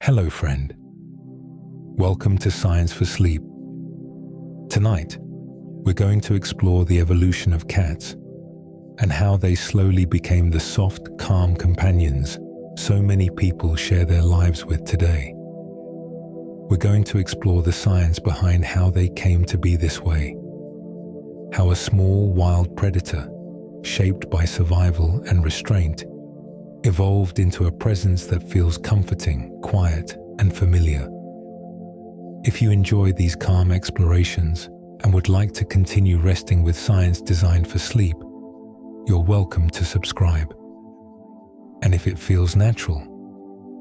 Hello, friend. Welcome to Science for Sleep. Tonight, we're going to explore the evolution of cats and how they slowly became the soft, calm companions so many people share their lives with today. We're going to explore the science behind how they came to be this way, how a small, wild predator, shaped by survival and restraint, evolved into a presence that feels comforting, quiet, and familiar. If you enjoy these calm explorations and would like to continue resting with science designed for sleep, you're welcome to subscribe. And if it feels natural,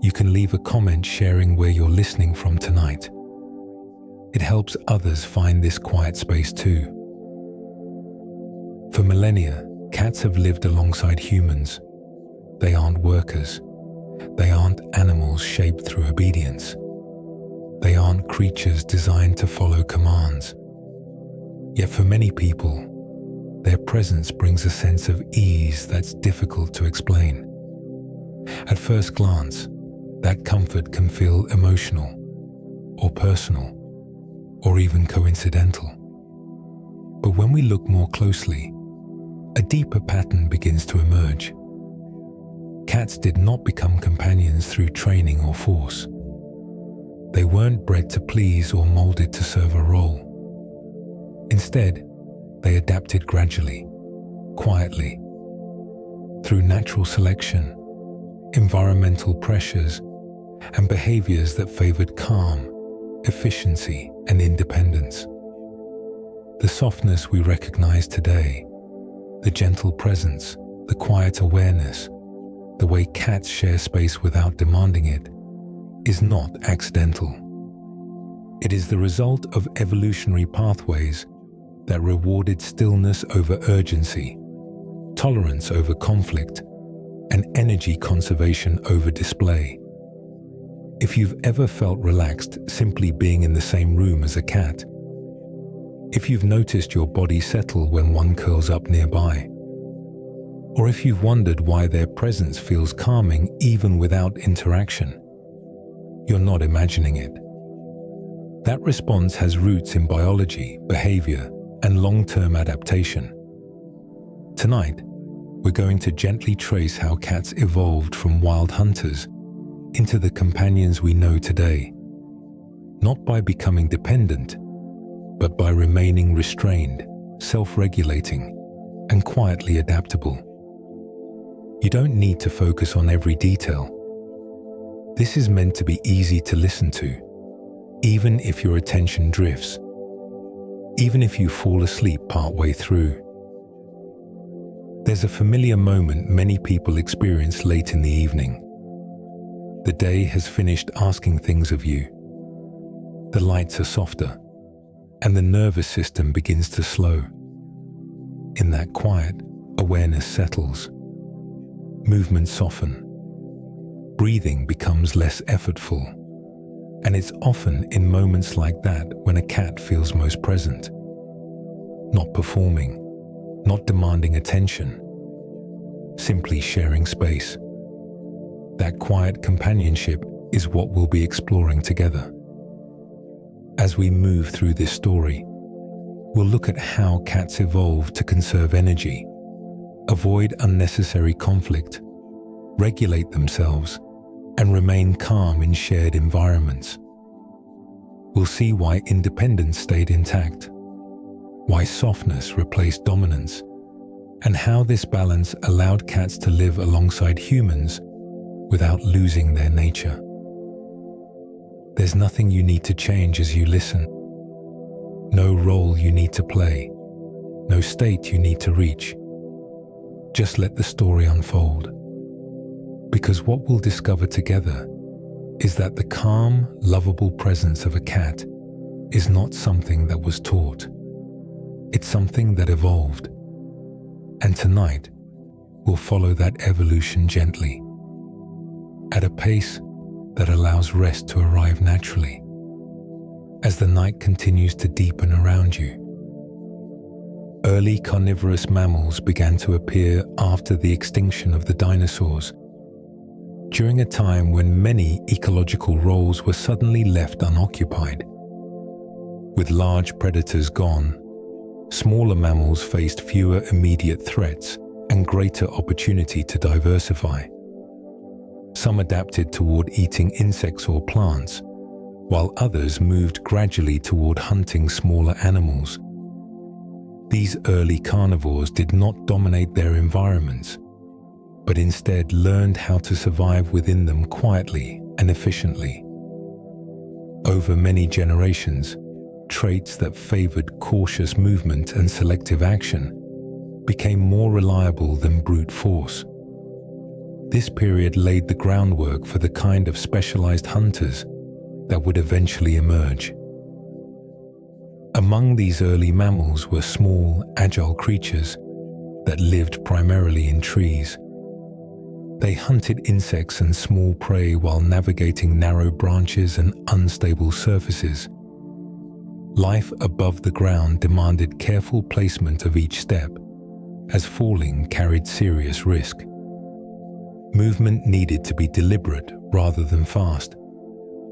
you can leave a comment sharing where you're listening from tonight. It helps others find this quiet space too. For millennia, cats have lived alongside humans. They aren't workers. They aren't animals shaped through obedience. They aren't creatures designed to follow commands. Yet for many people, their presence brings a sense of ease that's difficult to explain. At first glance, that comfort can feel emotional, or personal, or even coincidental. But when we look more closely, a deeper pattern begins to emerge. Cats did not become companions through training or force. They weren't bred to please or molded to serve a role. Instead, they adapted gradually, quietly, through natural selection, environmental pressures, and behaviors that favored calm, efficiency, and independence. The softness we recognize today, the gentle presence, the quiet awareness, the way cats share space without demanding it, is not accidental. It is the result of evolutionary pathways that rewarded stillness over urgency, tolerance over conflict, and energy conservation over display. If you've ever felt relaxed simply being in the same room as a cat, if you've noticed your body settle when one curls up nearby, or if you've wondered why their presence feels calming even without interaction, you're not imagining it. That response has roots in biology, behavior, and long-term adaptation. Tonight, we're going to gently trace how cats evolved from wild hunters into the companions we know today, not by becoming dependent, but by remaining restrained, self-regulating, and quietly adaptable. You don't need to focus on every detail. This is meant to be easy to listen to, even if your attention drifts, even if you fall asleep partway through. There's a familiar moment many people experience late in the evening. The day has finished asking things of you. The lights are softer, and the nervous system begins to slow. In that quiet, awareness settles. Movements soften. Breathing becomes less effortful. And it's often in moments like that when a cat feels most present. Not performing, not demanding attention, simply sharing space. That quiet companionship is what we'll be exploring together. As we move through this story, we'll look at how cats evolved to conserve energy, avoid unnecessary conflict, regulate themselves, and remain calm in shared environments. We'll see why independence stayed intact, why softness replaced dominance, and how this balance allowed cats to live alongside humans without losing their nature. There's nothing you need to change as you listen. No role you need to play. No state you need to reach. Just let the story unfold. Because what we'll discover together is that the calm, lovable presence of a cat is not something that was taught. It's something that evolved. And tonight, we'll follow that evolution gently, at a pace that allows rest to arrive naturally, as the night continues to deepen around you. Early carnivorous mammals began to appear after the extinction of the dinosaurs. during a time when many ecological roles were suddenly left unoccupied. With large predators gone, smaller mammals faced fewer immediate threats and greater opportunity to diversify. Some adapted toward eating insects or plants, while others moved gradually toward hunting smaller animals. These early carnivores did not dominate their environments, but instead learned how to survive within them quietly and efficiently. Over many generations, traits that favored cautious movement and selective action became more reliable than brute force. This period laid the groundwork for the kind of specialized hunters that would eventually emerge. Among these early mammals were small, agile creatures that lived primarily in trees. They hunted insects and small prey while navigating narrow branches and unstable surfaces. Life above the ground demanded careful placement of each step, as falling carried serious risk. Movement needed to be deliberate rather than fast,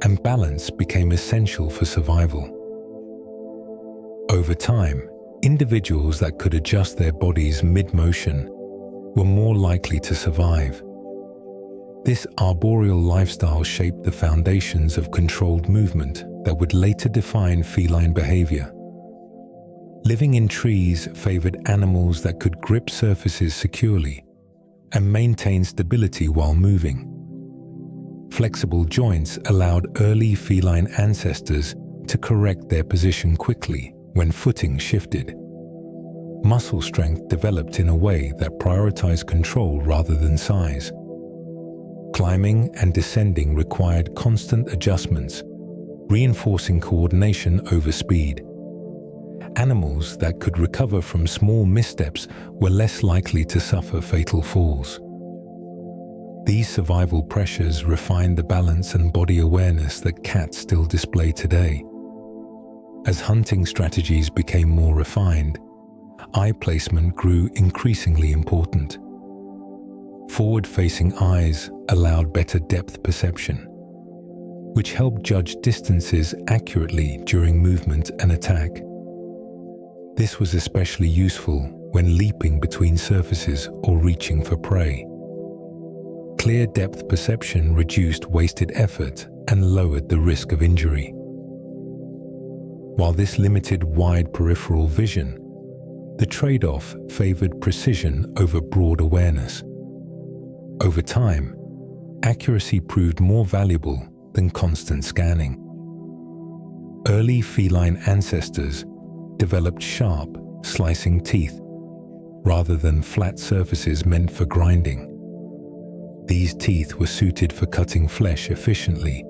and balance became essential for survival. Over time, individuals that could adjust their bodies mid-motion were more likely to survive. This arboreal lifestyle shaped the foundations of controlled movement that would later define feline behavior. Living in trees favored animals that could grip surfaces securely and maintain stability while moving. Flexible joints allowed early feline ancestors to correct their position quickly when footing shifted. Muscle strength developed in a way that prioritized control rather than size. Climbing and descending required constant adjustments, reinforcing coordination over speed. Animals that could recover from small missteps were less likely to suffer fatal falls. These survival pressures refined the balance and body awareness that cats still display today. As hunting strategies became more refined, eye placement grew increasingly important. Forward-facing eyes allowed better depth perception, which helped judge distances accurately during movement and attack. This was especially useful when leaping between surfaces or reaching for prey. Clear depth perception reduced wasted effort and lowered the risk of injury. While this limited wide peripheral vision, the trade-off favored precision over broad awareness. Over time, accuracy proved more valuable than constant scanning. Early feline ancestors developed sharp, slicing teeth rather than flat surfaces meant for grinding. These teeth were suited for cutting flesh efficiently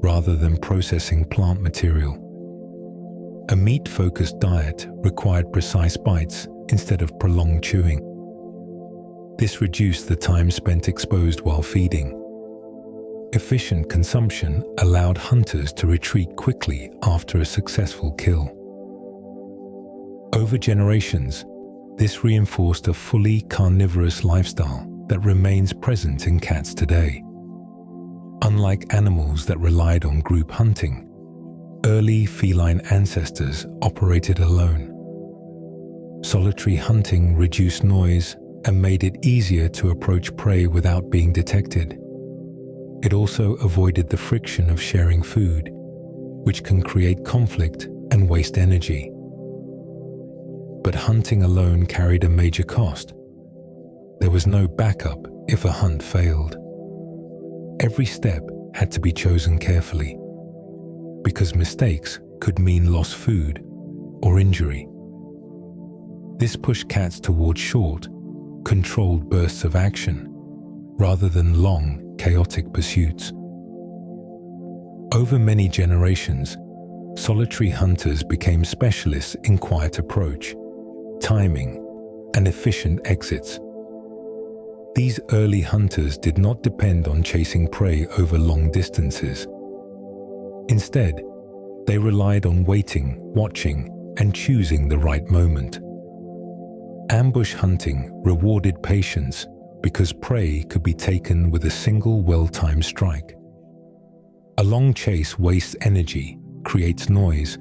rather than processing plant material. A meat-focused diet required precise bites instead of prolonged chewing. This reduced the time spent exposed while feeding. Efficient consumption allowed hunters to retreat quickly after a successful kill. Over generations, this reinforced a fully carnivorous lifestyle that remains present in cats today. Unlike animals that relied on group hunting, early feline ancestors operated alone. Solitary hunting reduced noise and made it easier to approach prey without being detected. It also avoided the friction of sharing food, which can create conflict and waste energy. But hunting alone carried a major cost. There was no backup if a hunt failed. Every step had to be chosen carefully, because mistakes could mean lost food or injury. This pushed cats toward short, controlled bursts of action, rather than long, chaotic pursuits. Over many generations, solitary hunters became specialists in quiet approach, timing, and efficient exits. These early hunters did not depend on chasing prey over long distances. Instead, they relied on waiting, watching, and choosing the right moment. Ambush hunting rewarded patience because prey could be taken with a single well-timed strike. A long chase wastes energy, creates noise,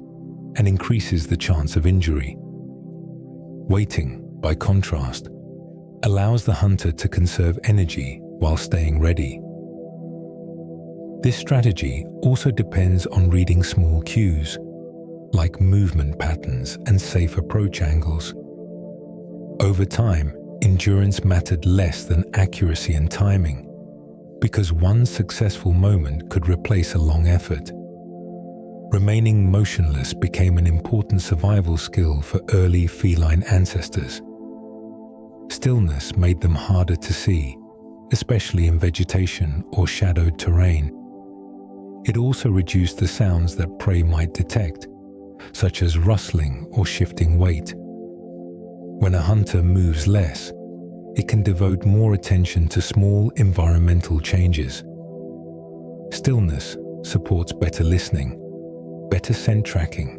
and increases the chance of injury. Waiting, by contrast, allows the hunter to conserve energy while staying ready. This strategy also depends on reading small cues, like movement patterns and safe approach angles. Over time, endurance mattered less than accuracy and timing, because one successful moment could replace a long effort. Remaining motionless became an important survival skill for early feline ancestors. Stillness made them harder to see, especially in vegetation or shadowed terrain. It also reduced the sounds that prey might detect, such as rustling or shifting weight. When a hunter moves less, it can devote more attention to small environmental changes. Stillness supports better listening, better scent tracking,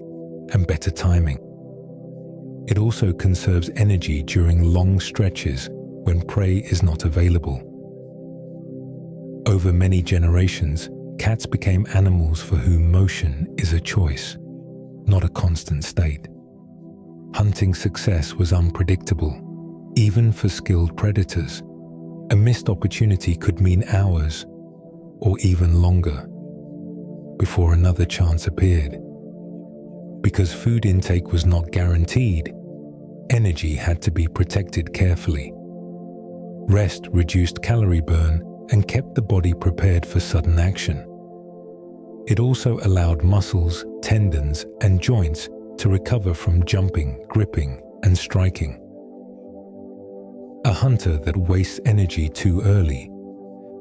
and better timing. It also conserves energy during long stretches when prey is not available. Over many generations, cats became animals for whom motion is a choice, not a constant state. Hunting success was unpredictable, even for skilled predators. A missed opportunity could mean hours, or even longer, before another chance appeared. Because food intake was not guaranteed, energy had to be protected carefully. Rest reduced calorie burn and kept the body prepared for sudden action. It also allowed muscles, tendons, and joints to recover from jumping, gripping, and striking. A hunter that wastes energy too early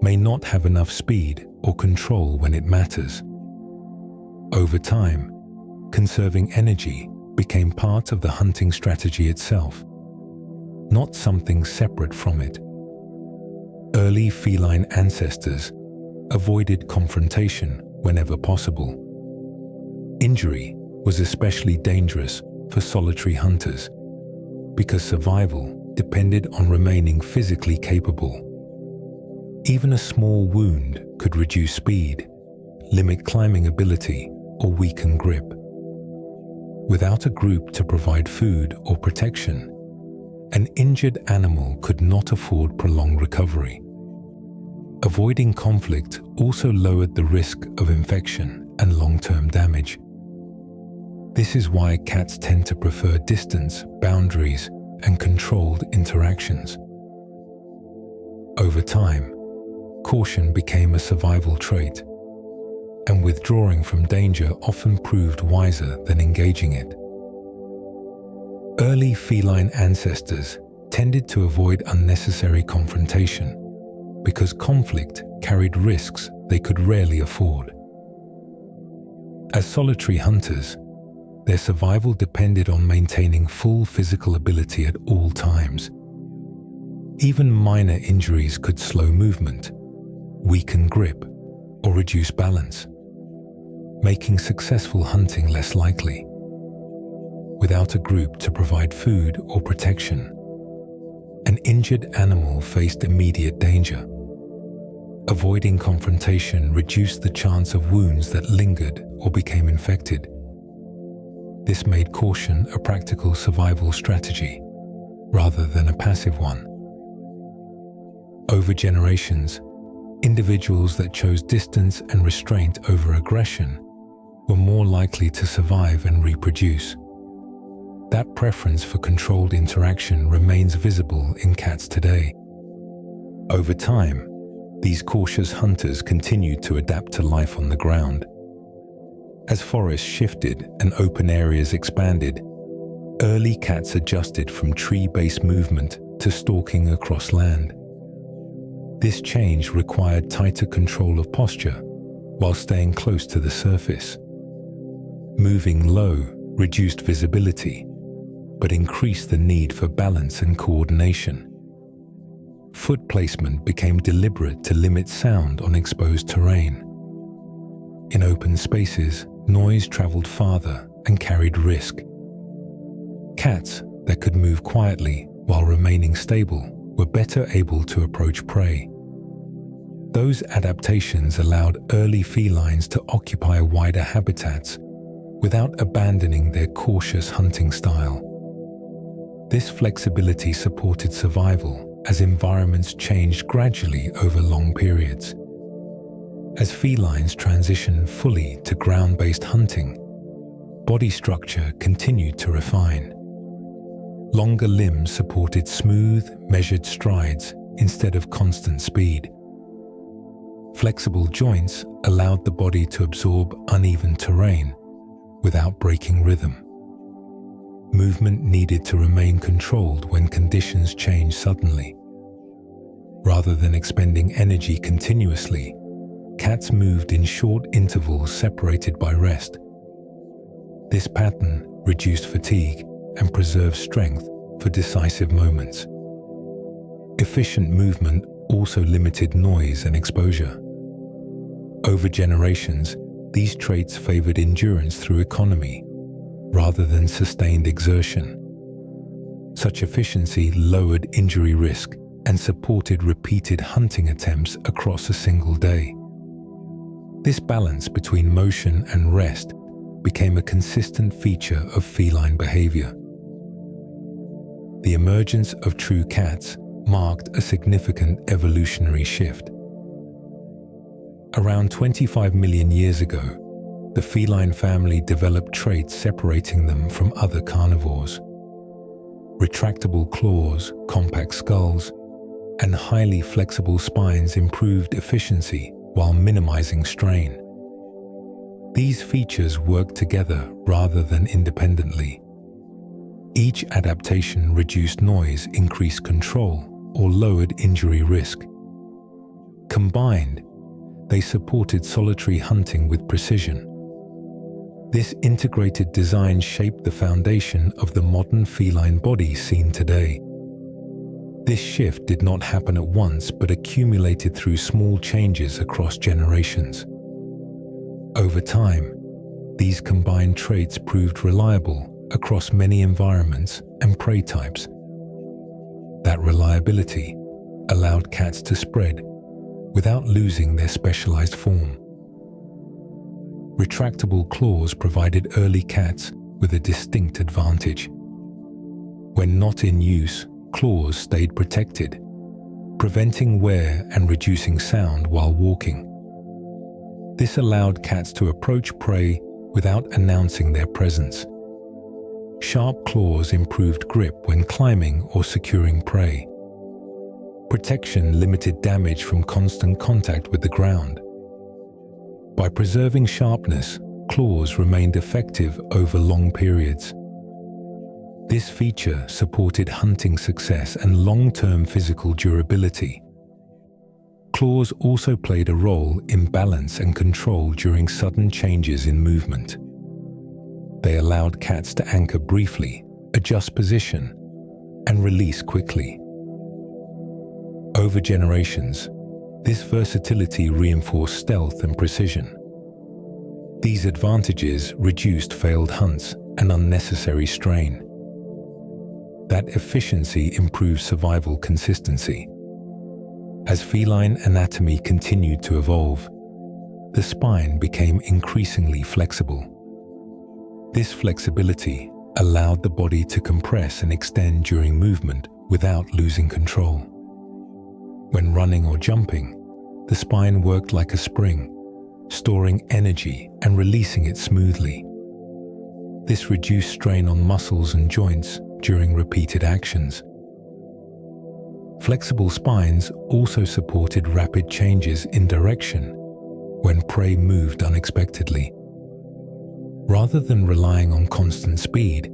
may not have enough speed or control when it matters. Over time, conserving energy became part of the hunting strategy itself, not something separate from it. Early feline ancestors avoided confrontation whenever possible. Injury was especially dangerous for solitary hunters because survival depended on remaining physically capable. Even a small wound could reduce speed, limit climbing ability, or weaken grip. Without a group to provide food or protection, an injured animal could not afford prolonged recovery. Avoiding conflict also lowered the risk of infection and long-term damage. This is why cats tend to prefer distance, boundaries, and controlled interactions. Over time, caution became a survival trait, and withdrawing from danger often proved wiser than engaging it. Early feline ancestors tended to avoid unnecessary confrontation because conflict carried risks they could rarely afford. As solitary hunters, their survival depended on maintaining full physical ability at all times. Even minor injuries could slow movement, weaken grip, or reduce balance, making successful hunting less likely. Without a group to provide food or protection, an injured animal faced immediate danger. Avoiding confrontation reduced the chance of wounds that lingered or became infected. This made caution a practical survival strategy, rather than a passive one. Over generations, individuals that chose distance and restraint over aggression were more likely to survive and reproduce. That preference for controlled interaction remains visible in cats today. Over time, these cautious hunters continued to adapt to life on the ground. As forests shifted and open areas expanded, early cats adjusted from tree-based movement to stalking across land. This change required tighter control of posture while staying close to the surface. Moving low reduced visibility, but increased the need for balance and coordination. Foot placement became deliberate to limit sound on exposed terrain. In open spaces, noise traveled farther and carried risk. Cats that could move quietly while remaining stable were better able to approach prey. Those adaptations allowed early felines to occupy wider habitats without abandoning their cautious hunting style. This flexibility supported survival as environments changed gradually over long periods. As felines transitioned fully to ground-based hunting, body structure continued to refine. Longer limbs supported smooth, measured strides instead of constant speed. Flexible joints allowed the body to absorb uneven terrain without breaking rhythm. Movement needed to remain controlled when conditions changed suddenly. Rather than expending energy continuously, cats moved in short intervals separated by rest. This pattern reduced fatigue and preserved strength for decisive moments. Efficient movement also limited noise and exposure. Over generations, these traits favored endurance through economy rather than sustained exertion. Such efficiency lowered injury risk and supported repeated hunting attempts across a single day. This balance between motion and rest became a consistent feature of feline behavior. The emergence of true cats marked a significant evolutionary shift. Around 25 million years ago, the feline family developed traits separating them from other carnivores. Retractable claws, compact skulls, and highly flexible spines improved efficiency while minimizing strain. These features worked together rather than independently. Each adaptation reduced noise, increased control, or lowered injury risk. Combined, they supported solitary hunting with precision. This integrated design shaped the foundation of the modern feline body seen today. This shift did not happen at once but accumulated through small changes across generations. Over time, these combined traits proved reliable across many environments and prey types. That reliability allowed cats to spread without losing their specialized form. Retractable claws provided early cats with a distinct advantage. When not in use, claws stayed protected, preventing wear and reducing sound while walking. This allowed cats to approach prey without announcing their presence. Sharp claws improved grip when climbing or securing prey. Protection limited damage from constant contact with the ground. By preserving sharpness, claws remained effective over long periods. This feature supported hunting success and long-term physical durability. Claws also played a role in balance and control during sudden changes in movement. They allowed cats to anchor briefly, adjust position, and release quickly. Over generations, this versatility reinforced stealth and precision. These advantages reduced failed hunts and unnecessary strain. That efficiency improved survival consistency. As feline anatomy continued to evolve, the spine became increasingly flexible. This flexibility allowed the body to compress and extend during movement without losing control. When running or jumping, the spine worked like a spring, storing energy and releasing it smoothly. This reduced strain on muscles and joints during repeated actions. Flexible spines also supported rapid changes in direction when prey moved unexpectedly. Rather than relying on constant speed,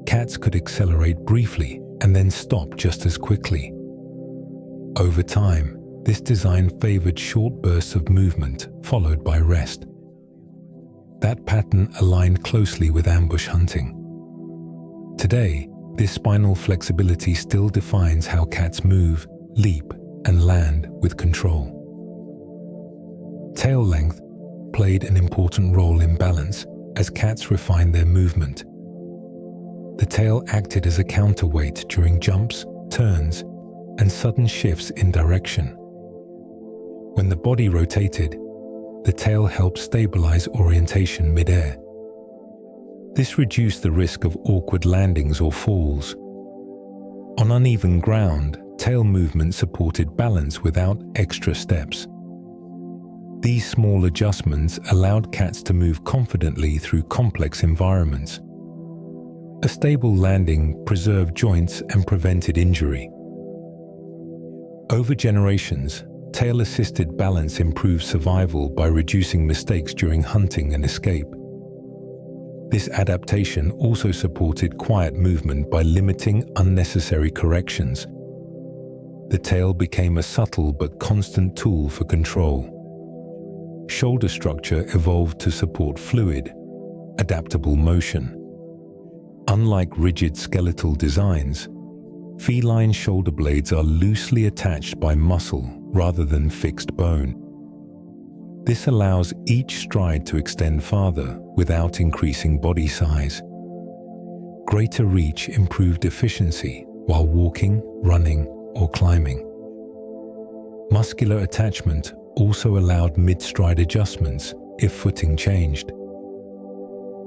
cats could accelerate briefly and then stop just as quickly. Over time, this design favored short bursts of movement followed by rest. That pattern aligned closely with ambush hunting. Today, this spinal flexibility still defines how cats move, leap, and land with control. Tail length played an important role in balance as cats refined their movement. The tail acted as a counterweight during jumps, turns, and sudden shifts in direction. When the body rotated, the tail helped stabilize orientation mid-air. This reduced the risk of awkward landings or falls. On uneven ground, tail movement supported balance without extra steps. These small adjustments allowed cats to move confidently through complex environments. A stable landing preserved joints and prevented injury. Over generations, tail-assisted balance improved survival by reducing mistakes during hunting and escape. This adaptation also supported quiet movement by limiting unnecessary corrections. The tail became a subtle but constant tool for control. Shoulder structure evolved to support fluid, adaptable motion. Unlike rigid skeletal designs, feline shoulder blades are loosely attached by muscle rather than fixed bone. This allows each stride to extend farther without increasing body size. Greater reach improved efficiency while walking, running, or climbing. Muscular attachment also allowed mid-stride adjustments if footing changed.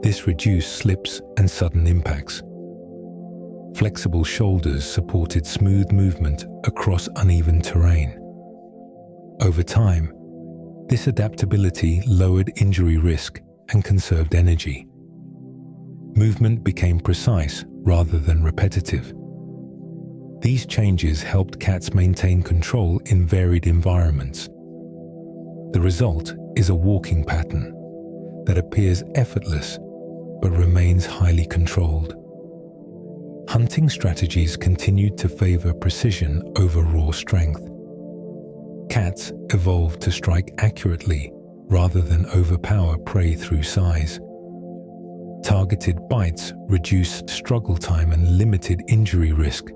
This reduced slips and sudden impacts. Flexible shoulders supported smooth movement across uneven terrain. Over time, this adaptability lowered injury risk and conserved energy. Movement became precise rather than repetitive. These changes helped cats maintain control in varied environments. The result is a walking pattern that appears effortless but remains highly controlled. Hunting strategies continued to favor precision over raw strength. Cats evolved to strike accurately rather than overpower prey through size. Targeted bites reduced struggle time and limited injury risk.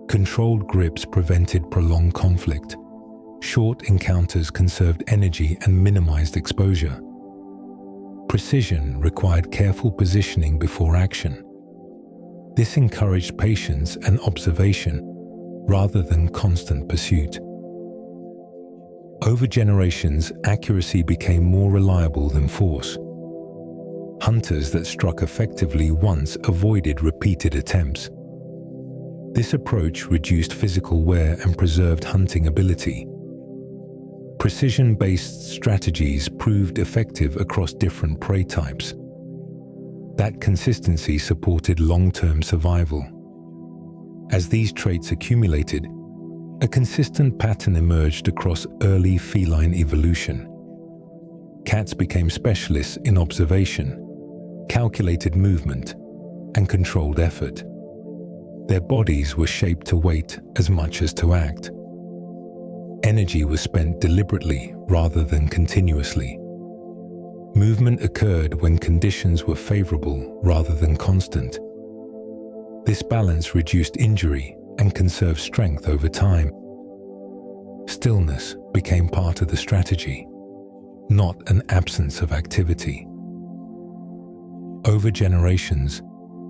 Controlled grips prevented prolonged conflict. Short encounters conserved energy and minimized exposure. Precision required careful positioning before action. This encouraged patience and observation rather than constant pursuit. Over generations, accuracy became more reliable than force. Hunters that struck effectively once avoided repeated attempts. This approach reduced physical wear and preserved hunting ability. Precision-based strategies proved effective across different prey types. That consistency supported long-term survival. As these traits accumulated, a consistent pattern emerged across early feline evolution. Cats became specialists in observation, calculated movement, and controlled effort. Their bodies were shaped to wait as much as to act. Energy was spent deliberately rather than continuously. Movement occurred when conditions were favorable rather than constant. This balance reduced injury and conserved strength over time. Stillness became part of the strategy, not an absence of activity. Over generations,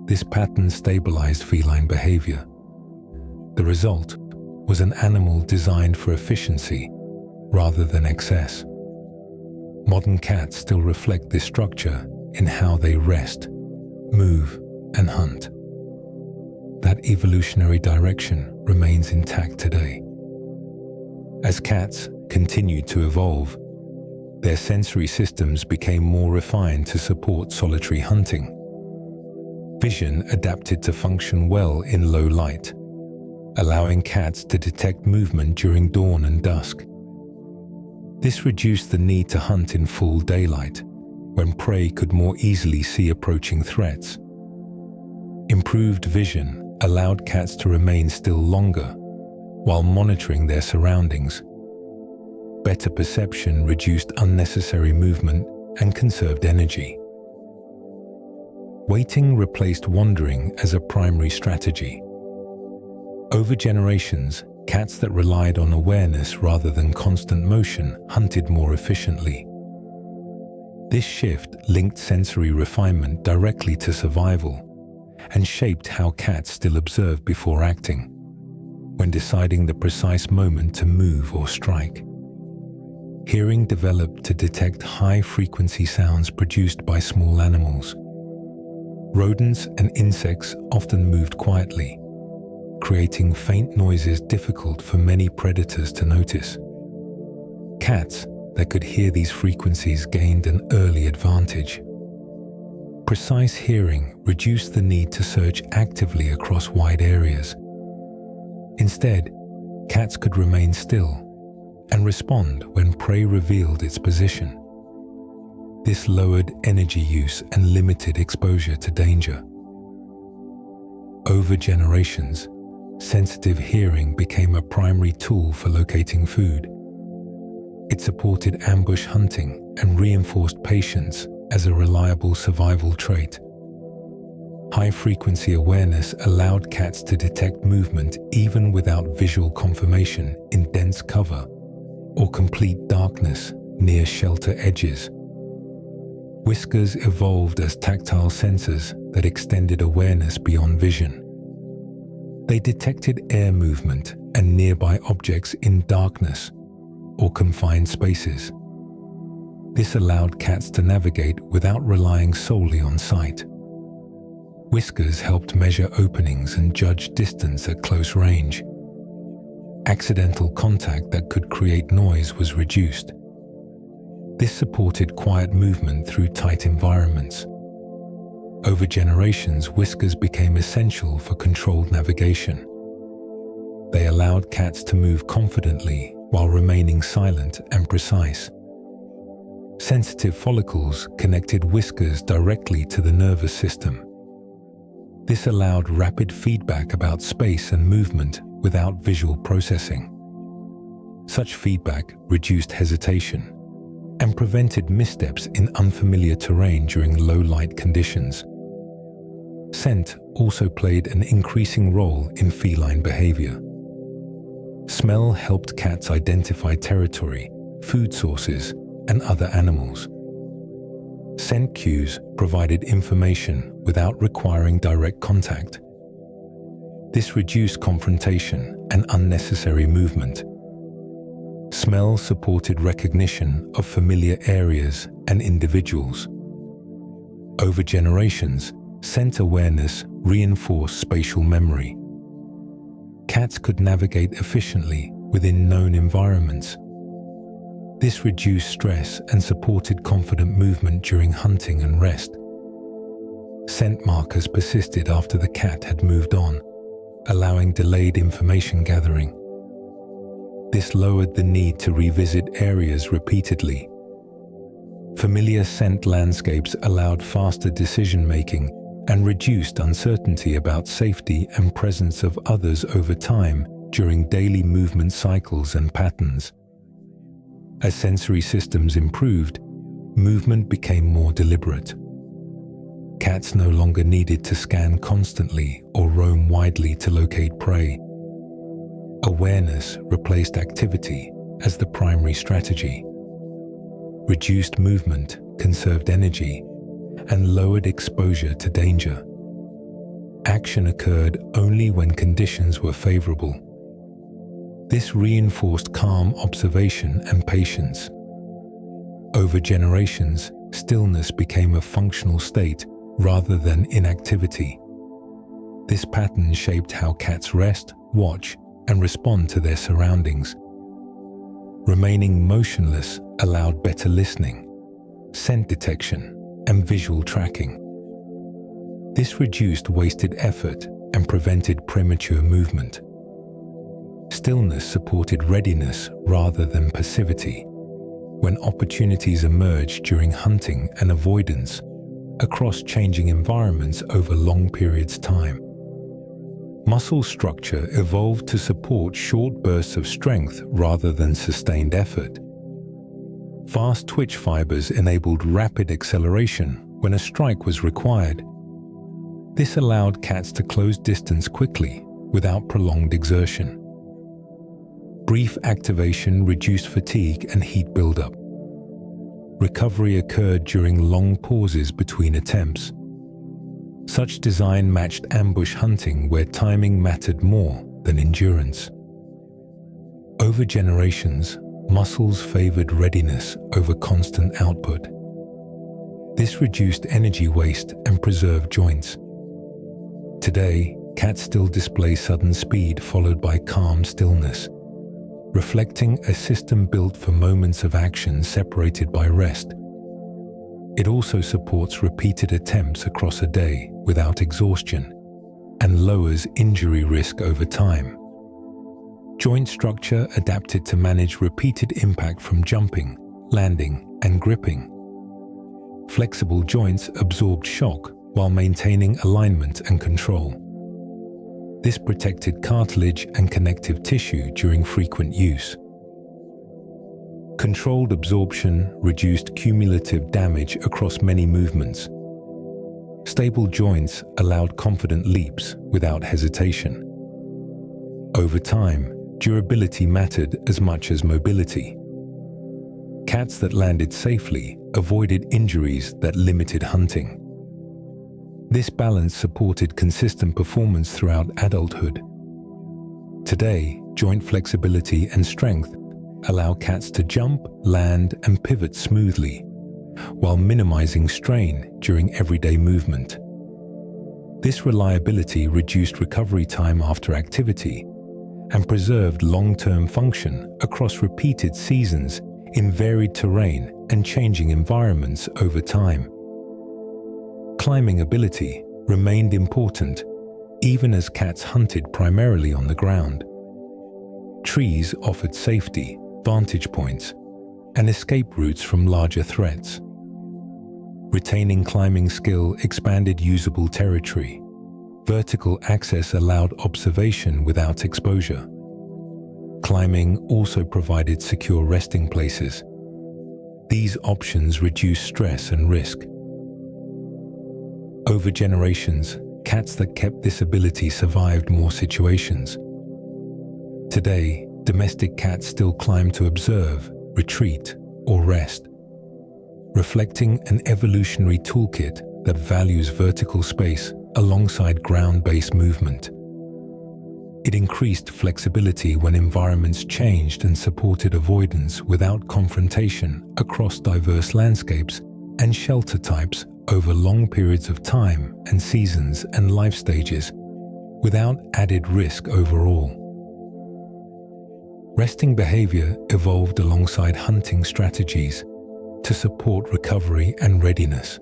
this pattern stabilized feline behavior. The result was an animal designed for efficiency rather than excess. Modern cats still reflect this structure in how they rest, move, and hunt. That evolutionary direction remains intact today. As cats continued to evolve, their sensory systems became more refined to support solitary hunting. Vision adapted to function well in low light, allowing cats to detect movement during dawn and dusk. This reduced the need to hunt in full daylight, when prey could more easily see approaching threats. Improved vision allowed cats to remain still longer, while monitoring their surroundings. Better perception reduced unnecessary movement and conserved energy. Waiting replaced wandering as a primary strategy. Over generations, cats that relied on awareness rather than constant motion hunted more efficiently. This shift linked sensory refinement directly to survival and shaped how cats still observe before acting. when deciding the precise moment to move or strike. Hearing developed to detect high-frequency sounds produced by small animals. Rodents and insects often moved quietly, creating faint noises difficult for many predators to notice. Cats that could hear these frequencies gained an early advantage. Precise hearing reduced the need to search actively across wide areas. Instead, cats could remain still and respond when prey revealed its position. This lowered energy use and limited exposure to danger. Over generations, sensitive hearing became a primary tool for locating food. It supported ambush hunting and reinforced patience as a reliable survival trait. High-frequency awareness allowed cats to detect movement even without visual confirmation in dense cover or complete darkness near shelter edges. Whiskers evolved as tactile sensors that extended awareness beyond vision. They detected air movement and nearby objects in darkness or confined spaces. This allowed cats to navigate without relying solely on sight. Whiskers helped measure openings and judge distance at close range. Accidental contact that could create noise was reduced. This supported quiet movement through tight environments. Over generations, whiskers became essential for controlled navigation. They allowed cats to move confidently while remaining silent and precise. Sensitive follicles connected whiskers directly to the nervous system. This allowed rapid feedback about space and movement without visual processing. Such feedback reduced hesitation and prevented missteps in unfamiliar terrain during low-light conditions. Scent also played an increasing role in feline behavior. Smell helped cats identify territory, food sources, and other animals. Scent cues provided information without requiring direct contact. This reduced confrontation and unnecessary movement. Smell supported recognition of familiar areas and individuals. Over generations, scent awareness reinforced spatial memory. Cats could navigate efficiently within known environments. This reduced stress and supported confident movement during hunting and rest. Scent markers persisted after the cat had moved on, allowing delayed information gathering. This lowered the need to revisit areas repeatedly. Familiar scent landscapes allowed faster decision-making and reduced uncertainty about safety and presence of others over time during daily movement cycles and patterns. As sensory systems improved, movement became more deliberate. Cats no longer needed to scan constantly or roam widely to locate prey. Awareness replaced activity as the primary strategy. Reduced movement conserved energy and lowered exposure to danger. Action occurred only when conditions were favorable. This reinforced calm observation and patience. Over generations, stillness became a functional state rather than inactivity. This pattern shaped how cats rest, watch, and respond to their surroundings. Remaining motionless allowed better listening, scent detection, and visual tracking. This reduced wasted effort and prevented premature movement. Stillness supported readiness rather than passivity. When opportunities emerged during hunting and avoidance across changing environments over long periods of time. Muscle structure evolved to support short bursts of strength rather than sustained effort. Fast twitch fibers enabled rapid acceleration when a strike was required. This allowed cats to close distance quickly without prolonged exertion. Brief activation reduced fatigue and heat buildup. Recovery occurred during long pauses between attempts. Such design matched ambush hunting where timing mattered more than endurance. Over generations, muscles favored readiness over constant output. This reduced energy waste and preserved joints. Today, cats still display sudden speed followed by calm stillness, reflecting a system built for moments of action separated by rest. It also supports repeated attempts across a day without exhaustion and lowers injury risk over time. Joint structure adapted to manage repeated impact from jumping, landing, and gripping. Flexible joints absorbed shock while maintaining alignment and control. This protected cartilage and connective tissue during frequent use. Controlled absorption reduced cumulative damage across many movements. Stable joints allowed confident leaps without hesitation. Over time, durability mattered as much as mobility. Cats that landed safely avoided injuries that limited hunting. This balance supported consistent performance throughout adulthood. Today, joint flexibility and strength allow cats to jump, land, and pivot smoothly, while minimizing strain during everyday movement. This reliability reduced recovery time after activity and preserved long-term function across repeated seasons in varied terrain and changing environments over time. Climbing ability remained important even as cats hunted primarily on the ground. Trees offered safety, vantage points, and escape routes from larger threats. Retaining climbing skill expanded usable territory. Vertical access allowed observation without exposure. Climbing also provided secure resting places. These options reduced stress and risk. Over generations, cats that kept this ability survived more situations. Today, domestic cats still climb to observe, retreat, or rest, reflecting an evolutionary toolkit that values vertical space alongside ground-based movement. It increased flexibility when environments changed and supported avoidance without confrontation across diverse landscapes and shelter types over long periods of time and seasons and life stages, without added risk overall. Resting behavior evolved alongside hunting strategies to support recovery and readiness.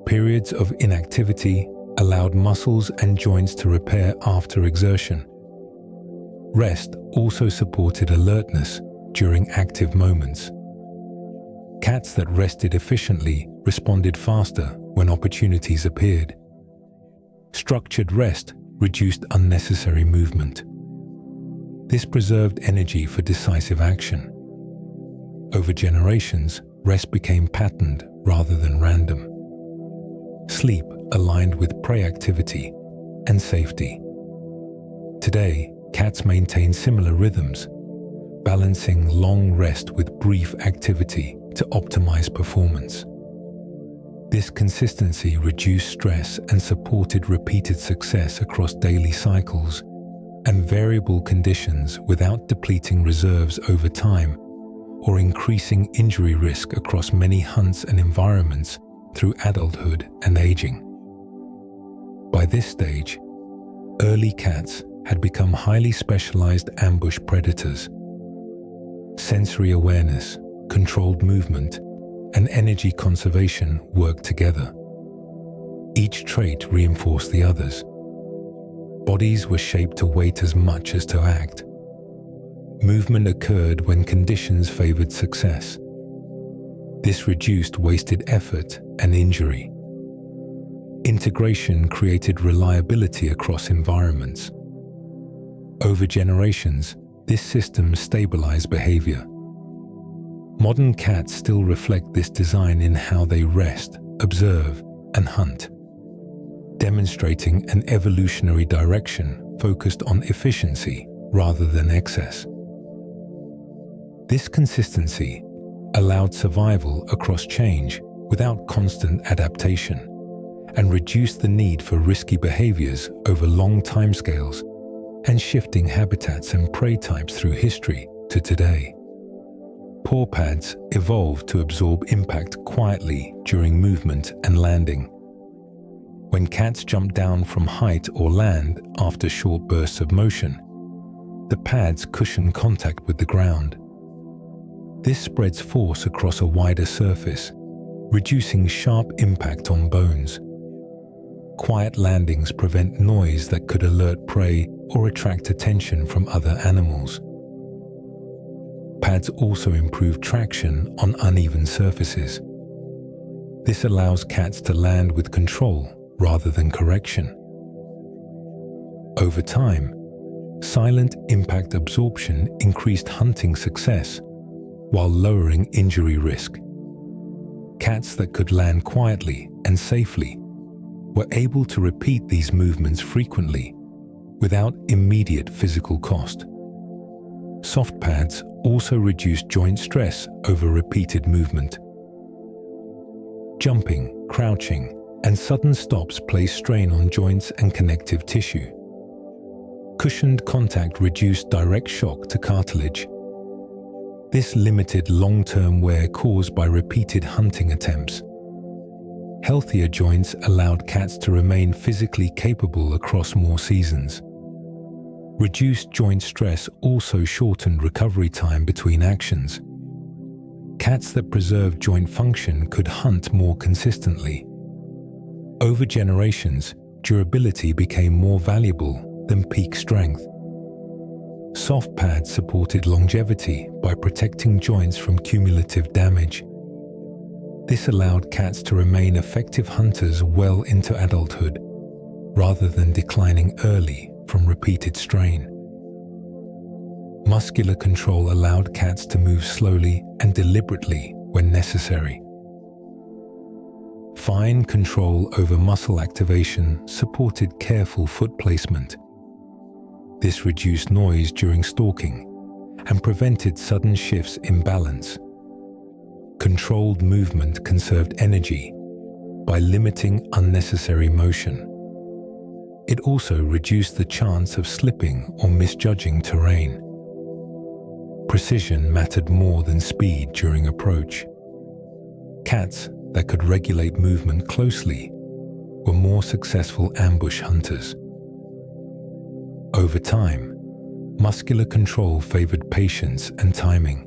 Periods of inactivity allowed muscles and joints to repair after exertion. Rest also supported alertness during active moments. Cats that rested efficiently responded faster when opportunities appeared. Structured rest reduced unnecessary movement. This preserved energy for decisive action. Over generations, rest became patterned rather than random. Sleep aligned with prey activity and safety. Today, cats maintain similar rhythms, balancing long rest with brief activity to optimize performance. This consistency reduced stress and supported repeated success across daily cycles and variable conditions without depleting reserves over time or increasing injury risk across many hunts and environments through adulthood and aging. By this stage, early cats had become highly specialized ambush predators. Sensory awareness, controlled movement, and energy conservation worked together. Each trait reinforced the others. Bodies were shaped to wait as much as to act. Movement occurred when conditions favored success. This reduced wasted effort and injury. Integration created reliability across environments. Over generations, this system stabilized behavior. Modern cats still reflect this design in how they rest, observe, and hunt, demonstrating an evolutionary direction focused on efficiency rather than excess. This consistency allowed survival across change without constant adaptation and reduced the need for risky behaviors over long timescales and shifting habitats and prey types through history to today. Paw pads evolved to absorb impact quietly during movement and landing. When cats jump down from height or land after short bursts of motion, the pads cushion contact with the ground. This spreads force across a wider surface, reducing sharp impact on bones. Quiet landings prevent noise that could alert prey or attract attention from other animals. Pads also improve traction on uneven surfaces. This allows cats to land with control rather than correction. Over time, silent impact absorption increased hunting success while lowering injury risk. Cats that could land quietly and safely were able to repeat these movements frequently without immediate physical cost. Soft pads also reduce joint stress over repeated movement. Jumping, crouching, and sudden stops place strain on joints and connective tissue. Cushioned contact reduced direct shock to cartilage. This limited long-term wear caused by repeated hunting attempts. Healthier joints allowed cats to remain physically capable across more seasons. Reduced joint stress also shortened recovery time between actions. Cats that preserved joint function could hunt more consistently. Over generations, durability became more valuable than peak strength. Soft pads supported longevity by protecting joints from cumulative damage. This allowed cats to remain effective hunters well into adulthood, rather than declining early from repeated strain. Muscular control allowed cats to move slowly and deliberately when necessary. Fine control over muscle activation supported careful foot placement. This reduced noise during stalking and prevented sudden shifts in balance. Controlled movement conserved energy by limiting unnecessary motion. It also reduced the chance of slipping or misjudging terrain. Precision mattered more than speed during approach. Cats that could regulate movement closely were more successful ambush hunters. Over time, muscular control favored patience and timing.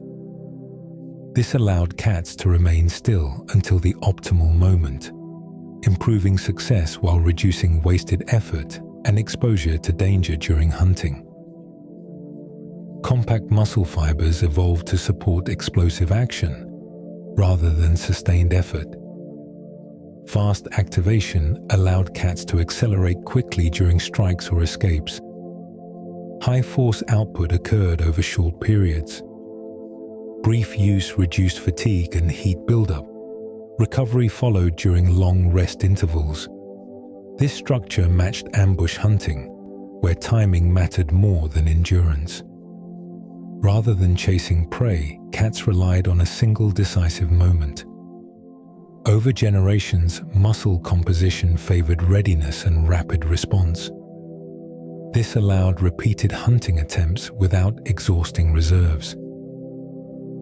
This allowed cats to remain still until the optimal moment, improving success while reducing wasted effort and exposure to danger during hunting. Compact muscle fibers evolved to support explosive action rather than sustained effort. Fast activation allowed cats to accelerate quickly during strikes or escapes. High force output occurred over short periods. Brief use reduced fatigue and heat buildup. Recovery followed during long rest intervals. This structure matched ambush hunting, where timing mattered more than endurance. Rather than chasing prey, cats relied on a single decisive moment. Over generations, muscle composition favored readiness and rapid response. This allowed repeated hunting attempts without exhausting reserves.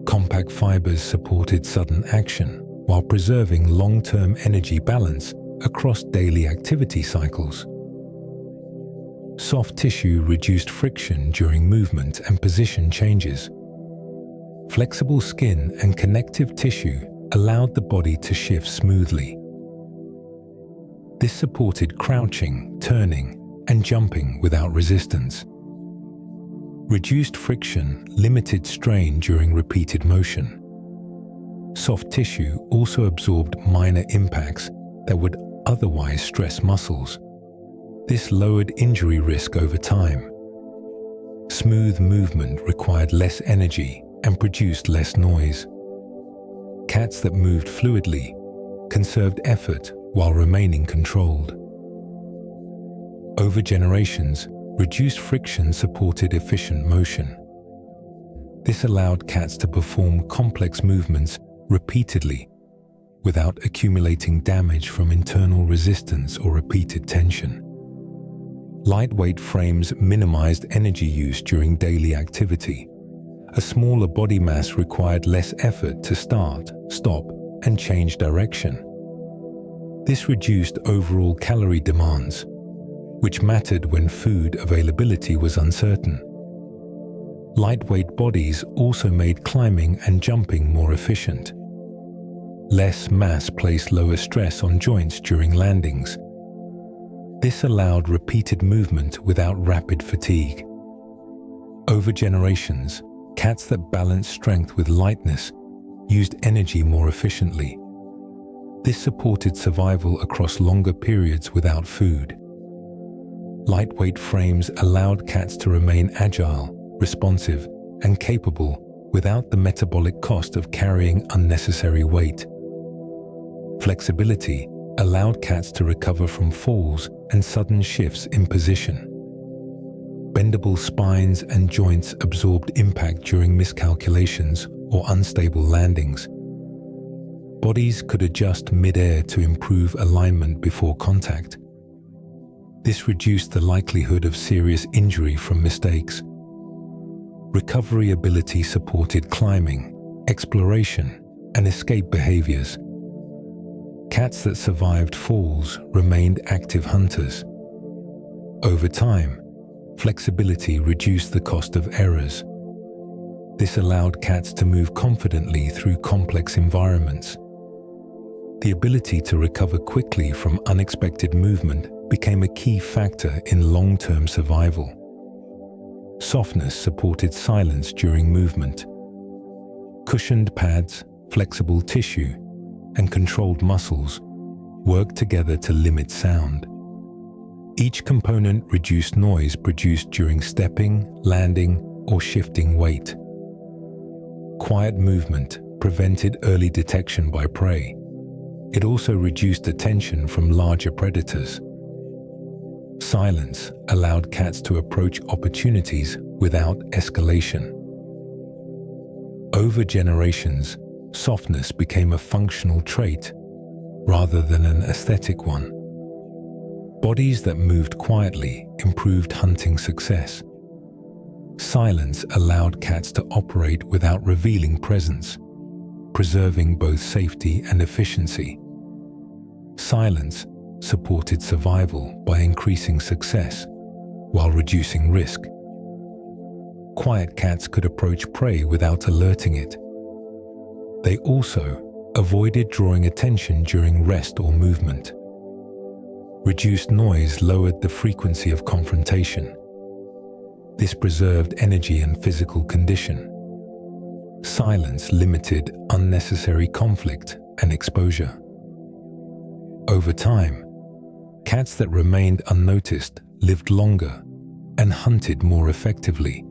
Compact fibers supported sudden action while preserving long-term energy balance across daily activity cycles. Soft tissue reduced friction during movement and position changes. Flexible skin and connective tissue allowed the body to shift smoothly. This supported crouching, turning, and jumping without resistance. Reduced friction limited strain during repeated motion. Soft tissue also absorbed minor impacts that would otherwise stress muscles. This lowered injury risk over time. Smooth movement required less energy and produced less noise. Cats that moved fluidly conserved effort while remaining controlled. Over generations, reduced friction supported efficient motion. This allowed cats to perform complex movements repeatedly without accumulating damage from internal resistance or repeated tension. Lightweight frames minimized energy use during daily activity. A smaller body mass required less effort to start, stop, and change direction. This reduced overall calorie demands, which mattered when food availability was uncertain. Lightweight bodies also made climbing and jumping more efficient. Less mass placed lower stress on joints during landings. This allowed repeated movement without rapid fatigue. Over generations, cats that balanced strength with lightness used energy more efficiently. This supported survival across longer periods without food. Lightweight frames allowed cats to remain agile, responsive, and capable without the metabolic cost of carrying unnecessary weight. Flexibility allowed cats to recover from falls and sudden shifts in position. Bendable spines and joints absorbed impact during miscalculations or unstable landings. Bodies could adjust mid-air to improve alignment before contact. This reduced the likelihood of serious injury from mistakes. Recovery ability supported climbing, exploration, and escape behaviors. Cats that survived falls remained active hunters. Over time, flexibility reduced the cost of errors. This allowed cats to move confidently through complex environments. The ability to recover quickly from unexpected movement became a key factor in long-term survival. Softness supported silence during movement. Cushioned pads, flexible tissue, and controlled muscles worked together to limit sound. Each component reduced noise produced during stepping, landing, or shifting weight. Quiet movement prevented early detection by prey. It also reduced attention from larger predators. Silence allowed cats to approach opportunities without escalation. Over generations, softness became a functional trait rather than an aesthetic one. Bodies that moved quietly improved hunting success. Silence allowed cats to operate without revealing presence, preserving both safety and efficiency. Silence supported survival by increasing success while reducing risk. Quiet cats could approach prey without alerting it. They also avoided drawing attention during rest or movement. Reduced noise lowered the frequency of confrontation. This preserved energy and physical condition. Silence limited unnecessary conflict and exposure. Over time, cats that remained unnoticed lived longer and hunted more effectively.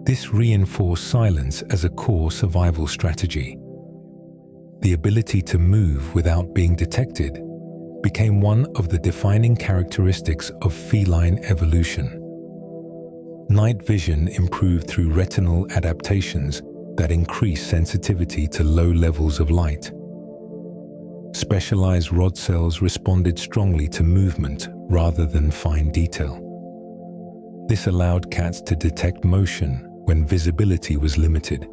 This reinforced silence as a core survival strategy. The ability to move without being detected became one of the defining characteristics of feline evolution. Night vision improved through retinal adaptations that increased sensitivity to low levels of light. Specialized rod cells responded strongly to movement rather than fine detail. This allowed cats to detect motion when visibility was limited.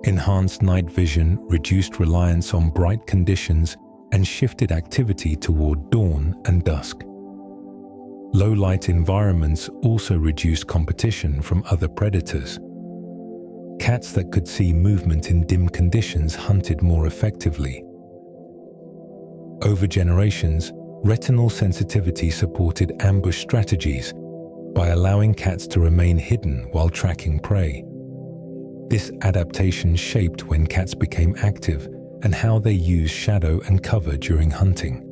Enhanced night vision reduced reliance on bright conditions and shifted activity toward dawn and dusk. Low-light environments also reduced competition from other predators. Cats that could see movement in dim conditions hunted more effectively. Over generations, retinal sensitivity supported ambush strategies by allowing cats to remain hidden while tracking prey. This adaptation shaped when cats became active and how they use shadow and cover during hunting.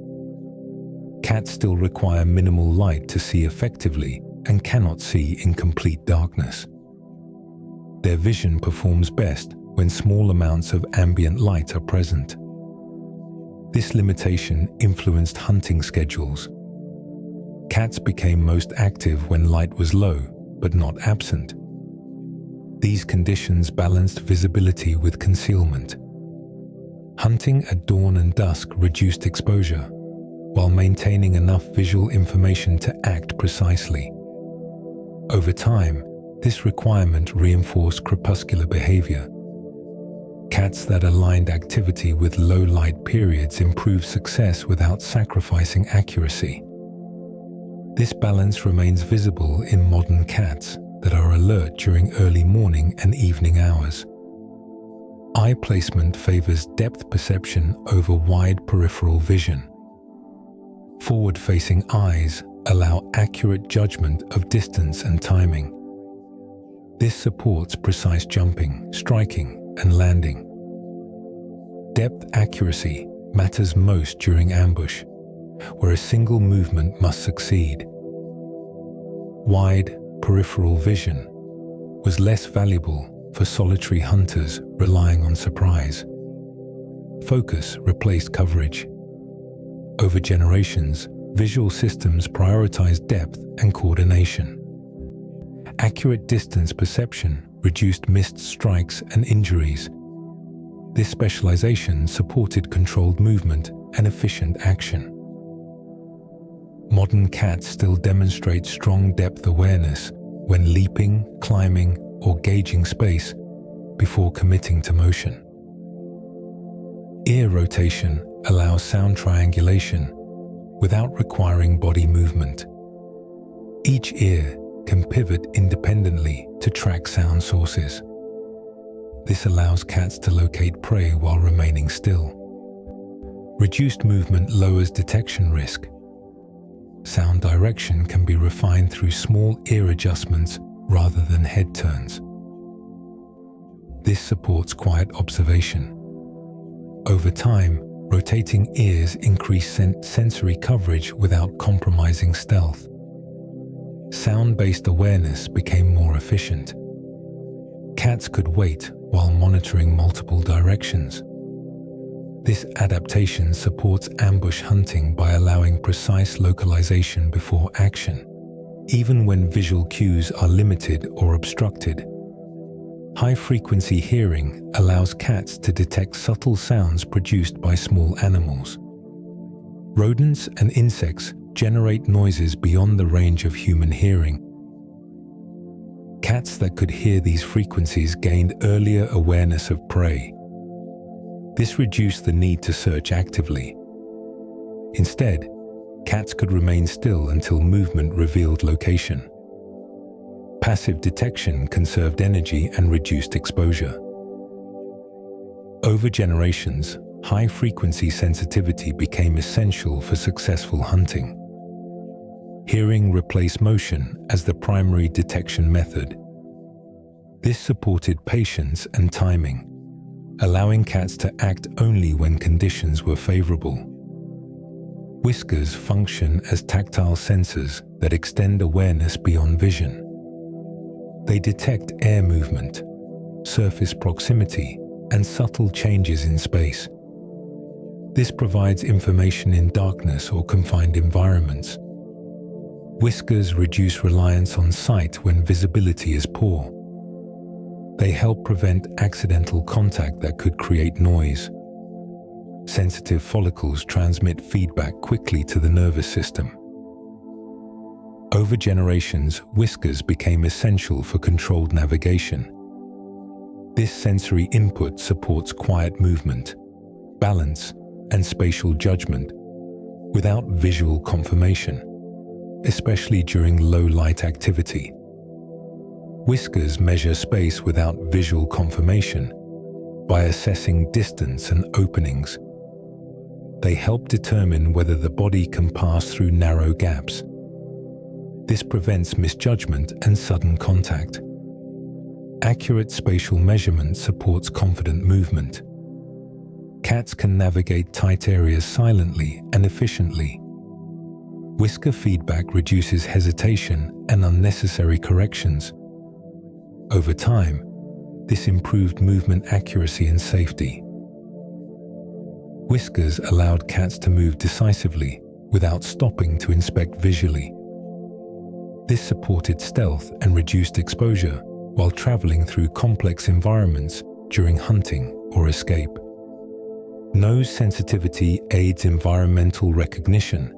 Cats still require minimal light to see effectively and cannot see in complete darkness. Their vision performs best when small amounts of ambient light are present. This limitation influenced hunting schedules. Cats became most active when light was low, but not absent. These conditions balanced visibility with concealment. Hunting at dawn and dusk reduced exposure, while maintaining enough visual information to act precisely. Over time, this requirement reinforced crepuscular behavior. Cats that aligned activity with low light periods improved success without sacrificing accuracy. This balance remains visible in modern cats that are alert during early morning and evening hours. Eye placement favors depth perception over wide peripheral vision. Forward-facing eyes allow accurate judgment of distance and timing. This supports precise jumping, striking, and landing. Depth accuracy matters most during ambush, where a single movement must succeed. Wide peripheral vision was less valuable for solitary hunters relying on surprise. Focus replaced coverage. Over generations, visual systems prioritized depth and coordination. Accurate distance perception reduced missed strikes and injuries. This specialization supported controlled movement and efficient action. Modern cats still demonstrate strong depth awareness when leaping, climbing, or gauging space before committing to motion. Ear rotation allows sound triangulation without requiring body movement. Each ear can pivot independently to track sound sources. This allows cats to locate prey while remaining still. Reduced movement lowers detection risk. Sound direction can be refined through small ear adjustments rather than head turns. This supports quiet observation. Over time, rotating ears increase sensory coverage without compromising stealth. Sound-based awareness became more efficient. Cats could wait while monitoring multiple directions. This adaptation supports ambush hunting by allowing precise localization before action, even when visual cues are limited or obstructed. High-frequency hearing allows cats to detect subtle sounds produced by small animals. Rodents and insects generate noises beyond the range of human hearing. Cats that could hear these frequencies gained earlier awareness of prey. This reduced the need to search actively. Instead, cats could remain still until movement revealed location. Passive detection conserved energy and reduced exposure. Over generations, high-frequency sensitivity became essential for successful hunting. Hearing replaced motion as the primary detection method. This supported patience and timing, allowing cats to act only when conditions were favorable. Whiskers function as tactile sensors that extend awareness beyond vision. They detect air movement, surface proximity, and subtle changes in space. This provides information in darkness or confined environments. Whiskers reduce reliance on sight when visibility is poor. They help prevent accidental contact that could create noise. Sensitive follicles transmit feedback quickly to the nervous system. Over generations, whiskers became essential for controlled navigation. This sensory input supports quiet movement, balance, and spatial judgment without visual confirmation, especially during low-light activity. Whiskers measure space without visual confirmation by assessing distance and openings. They help determine whether the body can pass through narrow gaps. This prevents misjudgment and sudden contact. Accurate spatial measurement supports confident movement. Cats can navigate tight areas silently and efficiently. Whisker feedback reduces hesitation and unnecessary corrections. Over time, this improved movement accuracy and safety. Whiskers allowed cats to move decisively without stopping to inspect visually. This supported stealth and reduced exposure while traveling through complex environments during hunting or escape. Nose sensitivity aids environmental recognition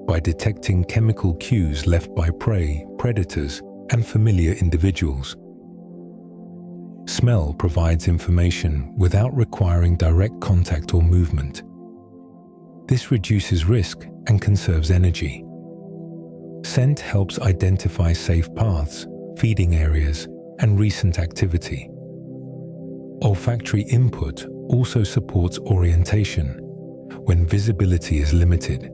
by detecting chemical cues left by prey, predators, and familiar individuals. Smell provides information without requiring direct contact or movement. This reduces risk and conserves energy. Scent helps identify safe paths, feeding areas, and recent activity. Olfactory input also supports orientation when visibility is limited.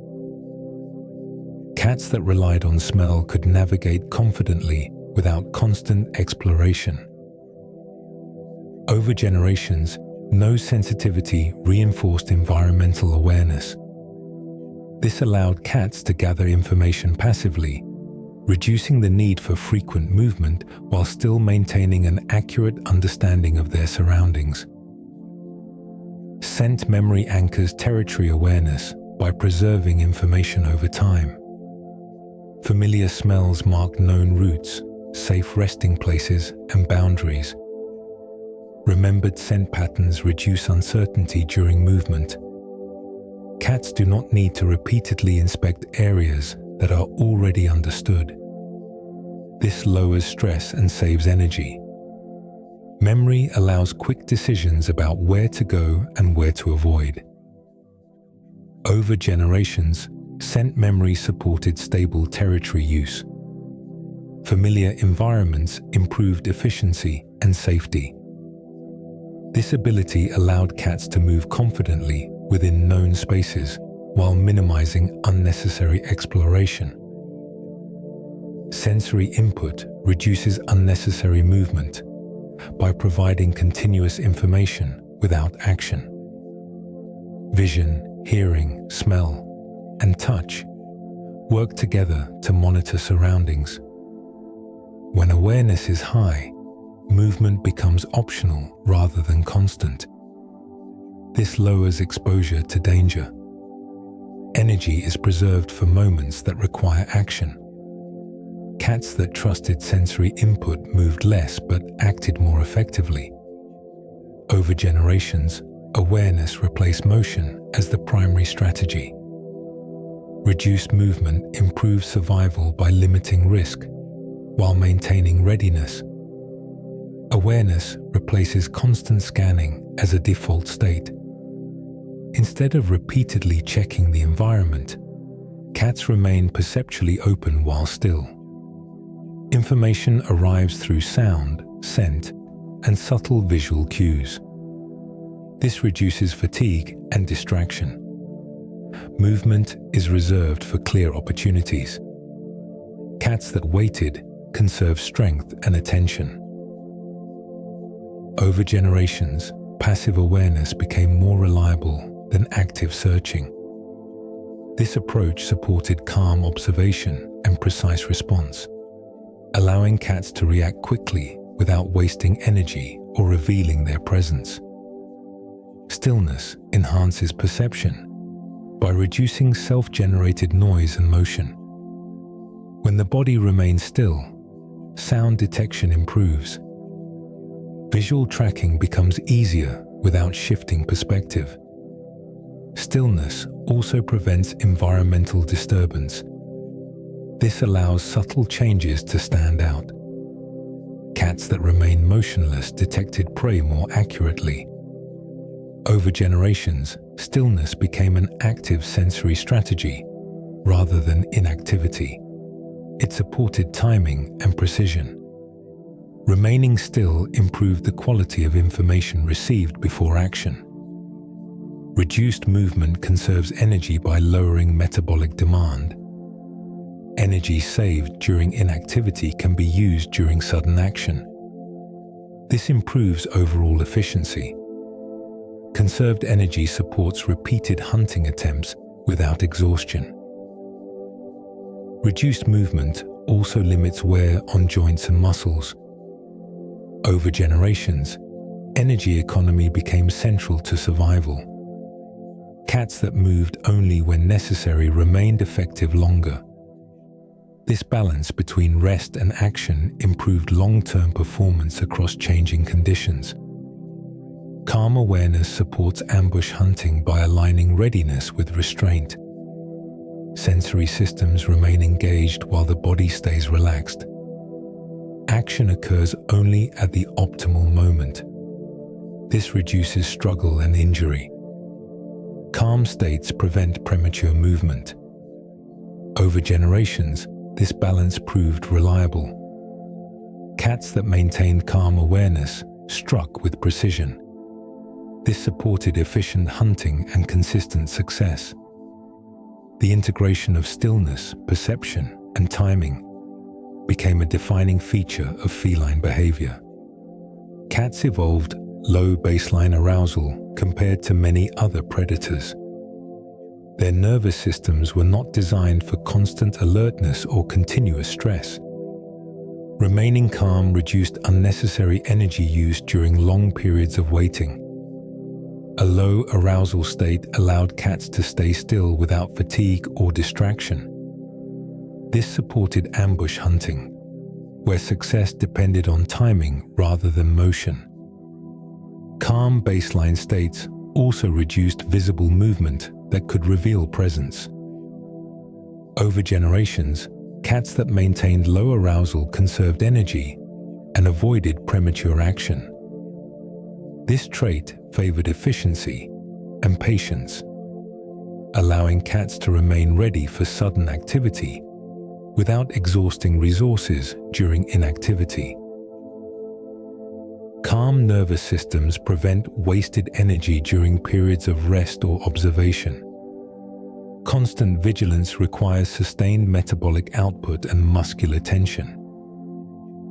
Cats that relied on smell could navigate confidently without constant exploration. Over generations, nose sensitivity reinforced environmental awareness. This allowed cats to gather information passively, reducing the need for frequent movement while still maintaining an accurate understanding of their surroundings. Scent memory anchors territory awareness by preserving information over time. Familiar smells mark known routes, safe resting places, and boundaries. Remembered scent patterns reduce uncertainty during movement. Cats do not need to repeatedly inspect areas that are already understood. This lowers stress and saves energy. Memory allows quick decisions about where to go and where to avoid. Over generations, scent memory supported stable territory use. Familiar environments improved efficiency and safety. This ability allowed cats to move confidently within known spaces while minimizing unnecessary exploration. Sensory input reduces unnecessary movement by providing continuous information without action. Vision, hearing, smell, and touch work together to monitor surroundings. When awareness is high, movement becomes optional rather than constant. This lowers exposure to danger. Energy is preserved for moments that require action. Cats that trusted sensory input moved less but acted more effectively. Over generations, awareness replaced motion as the primary strategy. Reduced movement improves survival by limiting risk, while maintaining readiness. Awareness replaces constant scanning as a default state. Instead of repeatedly checking the environment, cats remain perceptually open while still. Information arrives through sound, scent, and subtle visual cues. This reduces fatigue and distraction. Movement is reserved for clear opportunities. Cats that waited conserve strength and attention. Over generations, passive awareness became more reliable than active searching. This approach supported calm observation and precise response, allowing cats to react quickly without wasting energy or revealing their presence. Stillness enhances perception by reducing self-generated noise and motion. When the body remains still, sound detection improves. Visual tracking becomes easier without shifting perspective. Stillness also prevents environmental disturbance. This allows subtle changes to stand out. Cats that remain motionless detected prey more accurately. Over generations, stillness became an active sensory strategy rather than inactivity. It supported timing and precision. Remaining still improved the quality of information received before action. Reduced movement conserves energy by lowering metabolic demand. Energy saved during inactivity can be used during sudden action. This improves overall efficiency. Conserved energy supports repeated hunting attempts without exhaustion. Reduced movement also limits wear on joints and muscles. Over generations, energy economy became central to survival. Cats that moved only when necessary remained effective longer. This balance between rest and action improved long-term performance across changing conditions. Calm awareness supports ambush hunting by aligning readiness with restraint. Sensory systems remain engaged while the body stays relaxed. Action occurs only at the optimal moment. This reduces struggle and injury. Calm states prevent premature movement. Over generations, this balance proved reliable. Cats that maintained calm awareness struck with precision. This supported efficient hunting and consistent success. The integration of stillness, perception, and timing became a defining feature of feline behavior. Cats evolved low baseline arousal compared to many other predators. Their nervous systems were not designed for constant alertness or continuous stress. Remaining calm reduced unnecessary energy use during long periods of waiting. A low arousal state allowed cats to stay still without fatigue or distraction. This supported ambush hunting, where success depended on timing rather than motion. Calm baseline states also reduced visible movement that could reveal presence. Over generations, cats that maintained low arousal conserved energy and avoided premature action. This trait favored efficiency and patience, allowing cats to remain ready for sudden activity without exhausting resources during inactivity. Calm nervous systems prevent wasted energy during periods of rest or observation. Constant vigilance requires sustained metabolic output and muscular tension.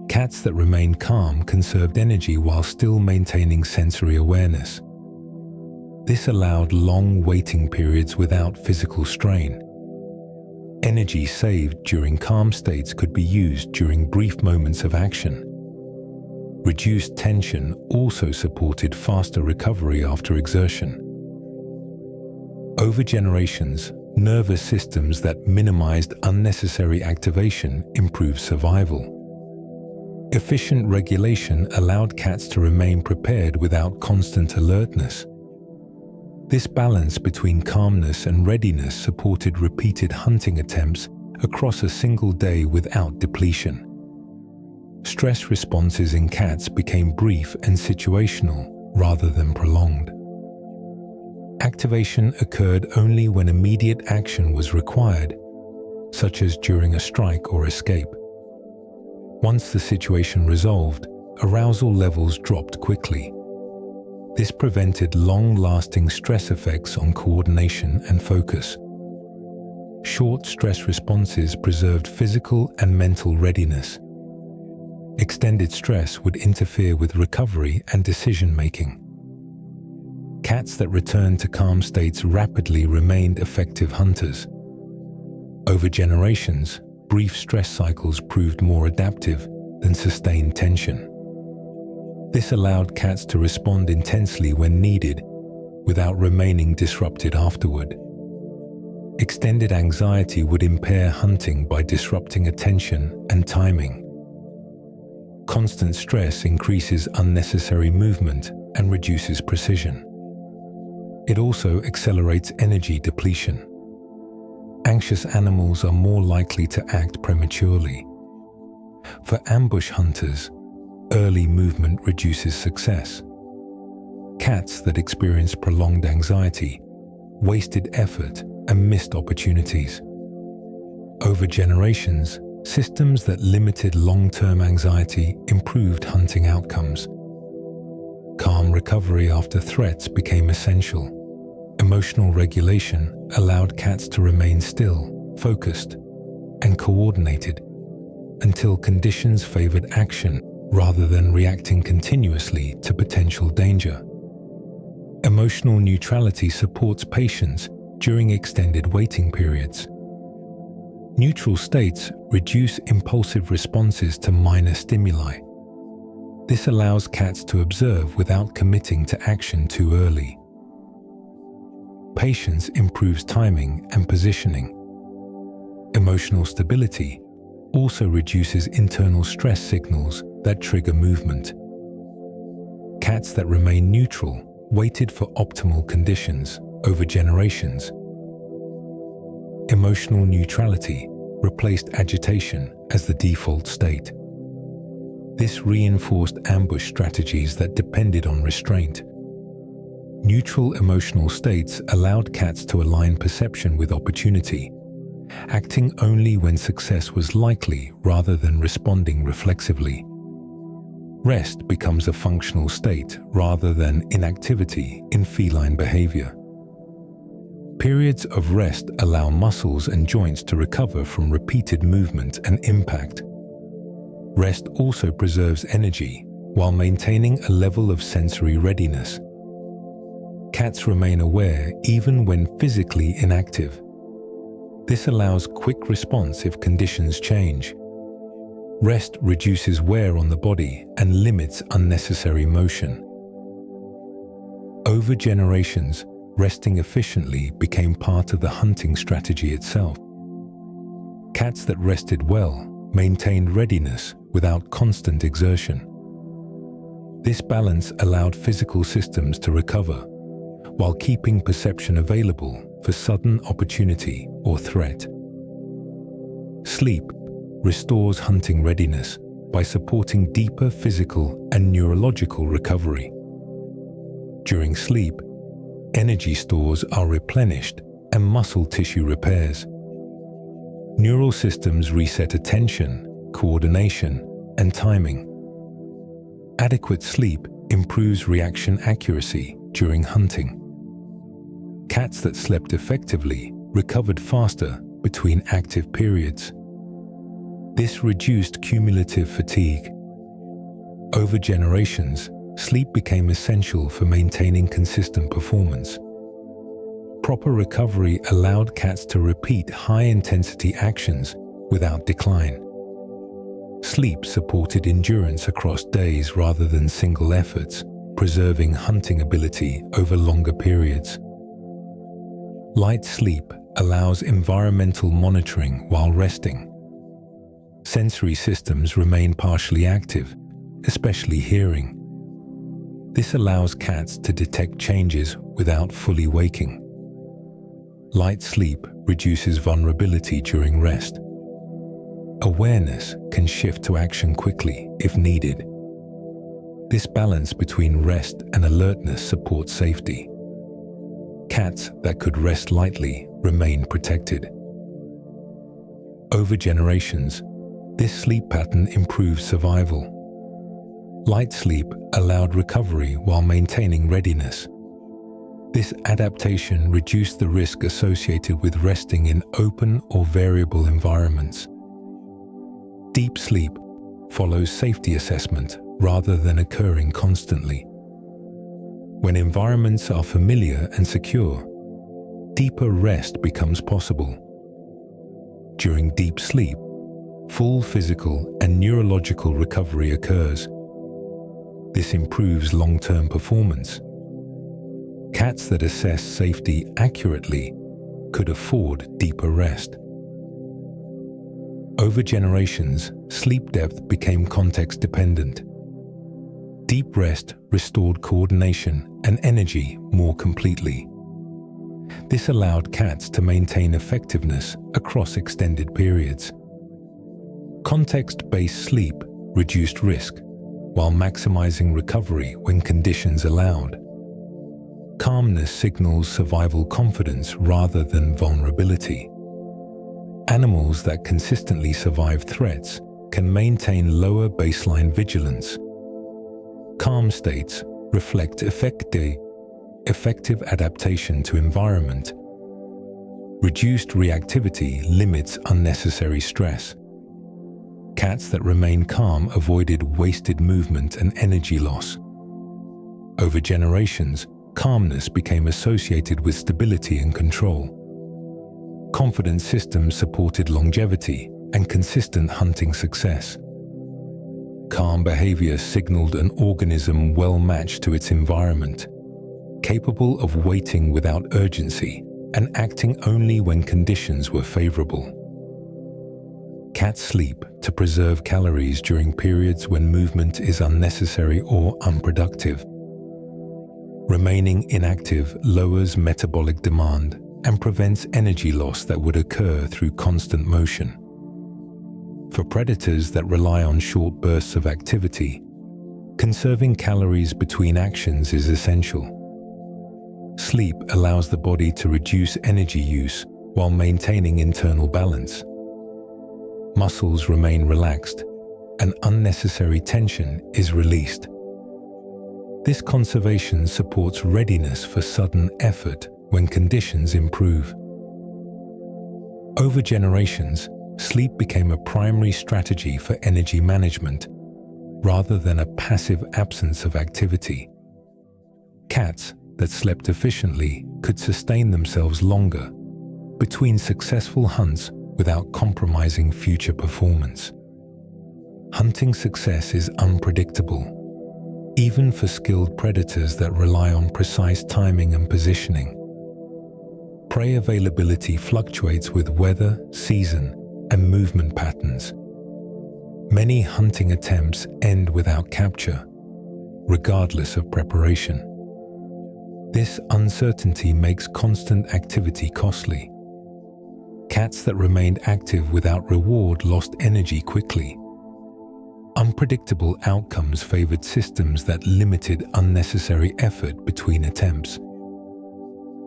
Cats that remained calm conserved energy while still maintaining sensory awareness. This allowed long waiting periods without physical strain. Energy saved during calm states could be used during brief moments of action. Reduced tension also supported faster recovery after exertion. Over generations, nervous systems that minimized unnecessary activation improved survival. Efficient regulation allowed cats to remain prepared without constant alertness. This balance between calmness and readiness supported repeated hunting attempts across a single day without depletion. Stress responses in cats became brief and situational rather than prolonged. Activation occurred only when immediate action was required, such as during a strike or escape. Once the situation resolved, arousal levels dropped quickly. This prevented long-lasting stress effects on coordination and focus. Short stress responses preserved physical and mental readiness. Extended stress would interfere with recovery and decision-making. Cats that returned to calm states rapidly remained effective hunters. Over generations, brief stress cycles proved more adaptive than sustained tension. This allowed cats to respond intensely when needed, without remaining disrupted afterward. Extended anxiety would impair hunting by disrupting attention and timing. Constant stress increases unnecessary movement and reduces precision. It also accelerates energy depletion. Anxious animals are more likely to act prematurely. For ambush hunters, early movement reduces success. Cats that experience prolonged anxiety wasted effort and missed opportunities. Over generations, systems that limited long-term anxiety improved hunting outcomes. Calm recovery after threats became essential. Emotional regulation allowed cats to remain still, focused, and coordinated until conditions favored action rather than reacting continuously to potential danger. Emotional neutrality supports patience during extended waiting periods. Neutral states reduce impulsive responses to minor stimuli. This allows cats to observe without committing to action too early. Patience improves timing and positioning. Emotional stability also reduces internal stress signals that trigger movement. Cats that remain neutral waited for optimal conditions over generations. Emotional neutrality replaced agitation as the default state. This reinforced ambush strategies that depended on restraint. Neutral emotional states allowed cats to align perception with opportunity, acting only when success was likely rather than responding reflexively. Rest becomes a functional state rather than inactivity in feline behavior. Periods of rest allow muscles and joints to recover from repeated movement and impact. Rest also preserves energy while maintaining a level of sensory readiness. Cats remain aware even when physically inactive. This allows quick response if conditions change. Rest reduces wear on the body and limits unnecessary motion. Over generations, resting efficiently became part of the hunting strategy itself. Cats that rested well maintained readiness without constant exertion. This balance allowed physical systems to recover, while keeping perception available for sudden opportunity or threat. Sleep restores hunting readiness by supporting deeper physical and neurological recovery. During sleep, energy stores are replenished and muscle tissue repairs. Neural systems reset attention, coordination, and timing. Adequate sleep improves reaction accuracy during hunting. Cats that slept effectively recovered faster between active periods. This reduced cumulative fatigue. Over generations, sleep became essential for maintaining consistent performance. Proper recovery allowed cats to repeat high-intensity actions without decline. Sleep supported endurance across days rather than single efforts, preserving hunting ability over longer periods. Light sleep allows environmental monitoring while resting. Sensory systems remain partially active, especially hearing. This allows cats to detect changes without fully waking. Light sleep reduces vulnerability during rest. Awareness can shift to action quickly if needed. This balance between rest and alertness supports safety. Cats that could rest lightly remain protected. Over generations, this sleep pattern improved survival. Light sleep allowed recovery while maintaining readiness. This adaptation reduced the risk associated with resting in open or variable environments. Deep sleep follows safety assessment rather than occurring constantly. When environments are familiar and secure, deeper rest becomes possible. During deep sleep, full physical and neurological recovery occurs. This improves long-term performance. Cats that assess safety accurately could afford deeper rest. Over generations, sleep depth became context-dependent. Deep rest restored coordination and energy more completely. This allowed cats to maintain effectiveness across extended periods. Context-based sleep reduced risk while maximizing recovery when conditions allowed. Calmness signals survival confidence rather than vulnerability. Animals that consistently survive threats can maintain lower baseline vigilance. Calm states reflect effective adaptation to environment. Reduced reactivity limits unnecessary stress. Cats that remain calm avoided wasted movement and energy loss. Over generations, calmness became associated with stability and control. Confident systems supported longevity and consistent hunting success. Calm behavior signaled an organism well matched to its environment, capable of waiting without urgency and acting only when conditions were favorable. Cats sleep to preserve calories during periods when movement is unnecessary or unproductive. Remaining inactive lowers metabolic demand and prevents energy loss that would occur through constant motion. For predators that rely on short bursts of activity, conserving calories between actions is essential. Sleep allows the body to reduce energy use while maintaining internal balance. Muscles remain relaxed, and unnecessary tension is released. This conservation supports readiness for sudden effort when conditions improve. Over generations, sleep became a primary strategy for energy management, rather than a passive absence of activity. Cats that slept efficiently could sustain themselves longer between successful hunts without compromising future performance. Hunting success is unpredictable, even for skilled predators that rely on precise timing and positioning. Prey availability fluctuates with weather, season, and movement patterns. Many hunting attempts end without capture, regardless of preparation. This uncertainty makes constant activity costly. Cats that remained active without reward lost energy quickly. Unpredictable outcomes favored systems that limited unnecessary effort between attempts.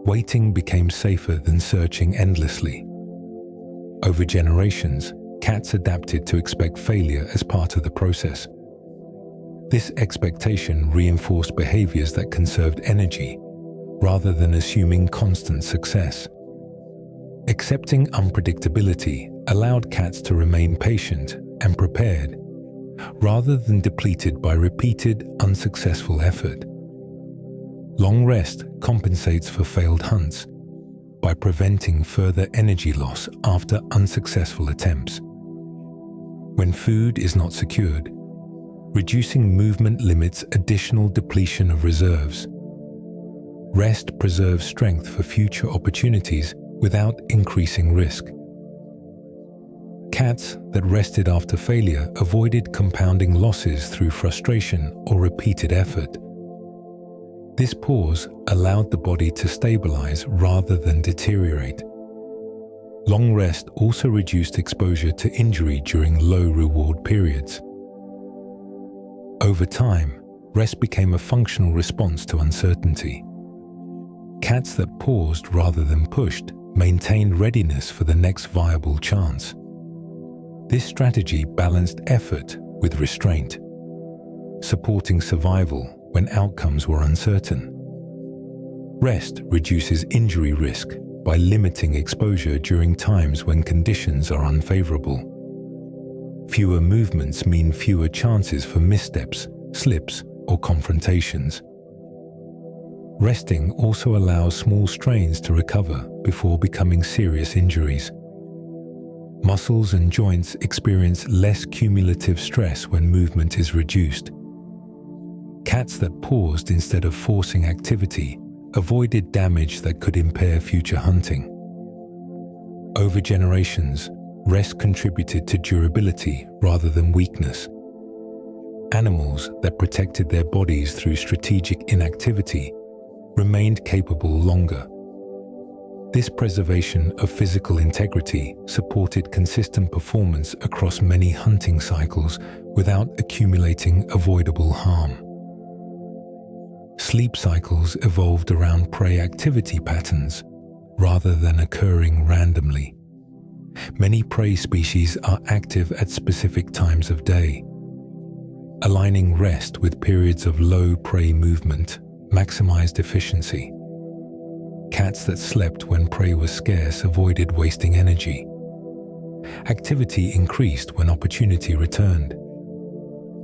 Waiting became safer than searching endlessly. Over generations, cats adapted to expect failure as part of the process. This expectation reinforced behaviors that conserved energy, rather than assuming constant success. Accepting unpredictability allowed cats to remain patient and prepared, rather than depleted by repeated, unsuccessful effort. Long rest compensates for failed hunts by preventing further energy loss after unsuccessful attempts. When food is not secured, reducing movement limits additional depletion of reserves. Rest preserves strength for future opportunities without increasing risk. Cats that rested after failure avoided compounding losses through frustration or repeated effort. This pause allowed the body to stabilize rather than deteriorate. Long rest also reduced exposure to injury during low reward periods. Over time, rest became a functional response to uncertainty. Cats that paused rather than pushed maintained readiness for the next viable chance. This strategy balanced effort with restraint, supporting survival when outcomes were uncertain. Rest reduces injury risk by limiting exposure during times when conditions are unfavorable. Fewer movements mean fewer chances for missteps, slips, or confrontations. Resting also allows small strains to recover before becoming serious injuries. Muscles and joints experience less cumulative stress when movement is reduced. Cats that paused instead of forcing activity avoided damage that could impair future hunting. Over generations, rest contributed to durability rather than weakness. Animals that protected their bodies through strategic inactivity remained capable longer. This preservation of physical integrity supported consistent performance across many hunting cycles without accumulating avoidable harm. Sleep cycles evolved around prey activity patterns rather than occurring randomly. Many prey species are active at specific times of day. Aligning rest with periods of low prey movement maximized efficiency. Cats that slept when prey was scarce avoided wasting energy. Activity increased when opportunity returned.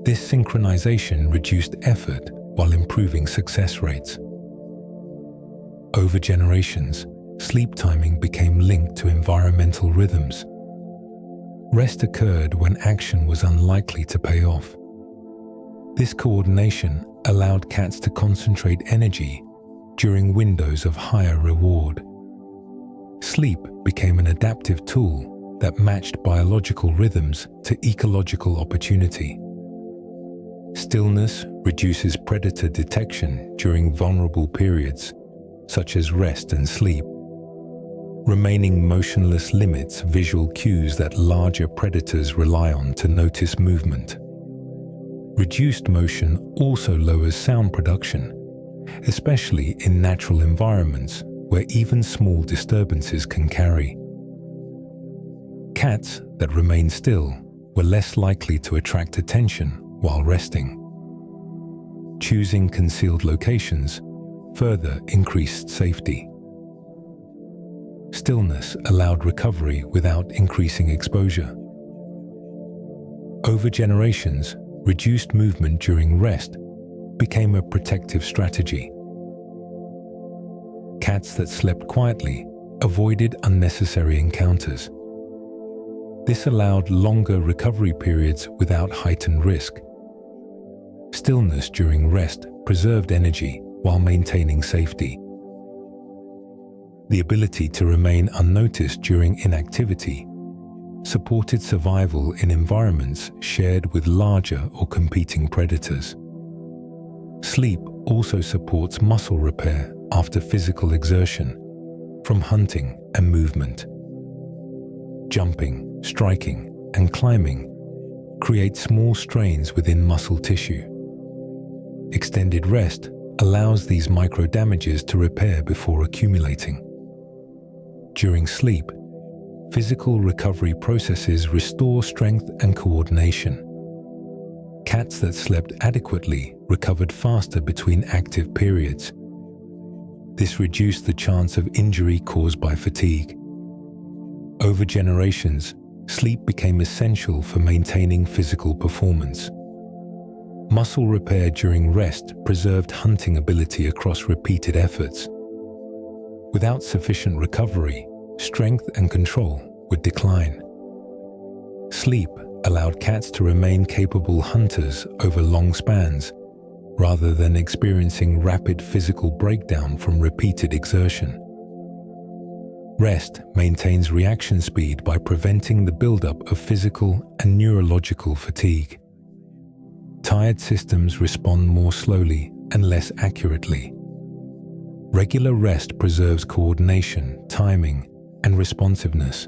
This synchronization reduced effort while improving success rates. Over generations, sleep timing became linked to environmental rhythms. Rest occurred when action was unlikely to pay off. This coordination allowed cats to concentrate energy during windows of higher reward. Sleep became an adaptive tool that matched biological rhythms to ecological opportunity. Stillness reduces predator detection during vulnerable periods, such as rest and sleep. Remaining motionless limits visual cues that larger predators rely on to notice movement. Reduced motion also lowers sound production, especially in natural environments where even small disturbances can carry. Cats that remained still were less likely to attract attention while resting. Choosing concealed locations further increased safety. Stillness allowed recovery without increasing exposure. Over generations, reduced movement during rest became a protective strategy. Cats that slept quietly avoided unnecessary encounters. This allowed longer recovery periods without heightened risk. Stillness during rest preserved energy while maintaining safety. The ability to remain unnoticed during inactivity supported survival in environments shared with larger or competing predators. Sleep also supports muscle repair after physical exertion from hunting and movement. Jumping, striking, and climbing create small strains within muscle tissue. Extended rest allows these micro-damages to repair before accumulating. During sleep, physical recovery processes restore strength and coordination. Cats that slept adequately recovered faster between active periods. This reduced the chance of injury caused by fatigue. Over generations, sleep became essential for maintaining physical performance. Muscle repair during rest preserved hunting ability across repeated efforts. Without sufficient recovery, strength and control would decline. Sleep allowed cats to remain capable hunters over long spans, rather than experiencing rapid physical breakdown from repeated exertion. Rest maintains reaction speed by preventing the buildup of physical and neurological fatigue. Tired systems respond more slowly and less accurately. Regular rest preserves coordination, timing, and responsiveness.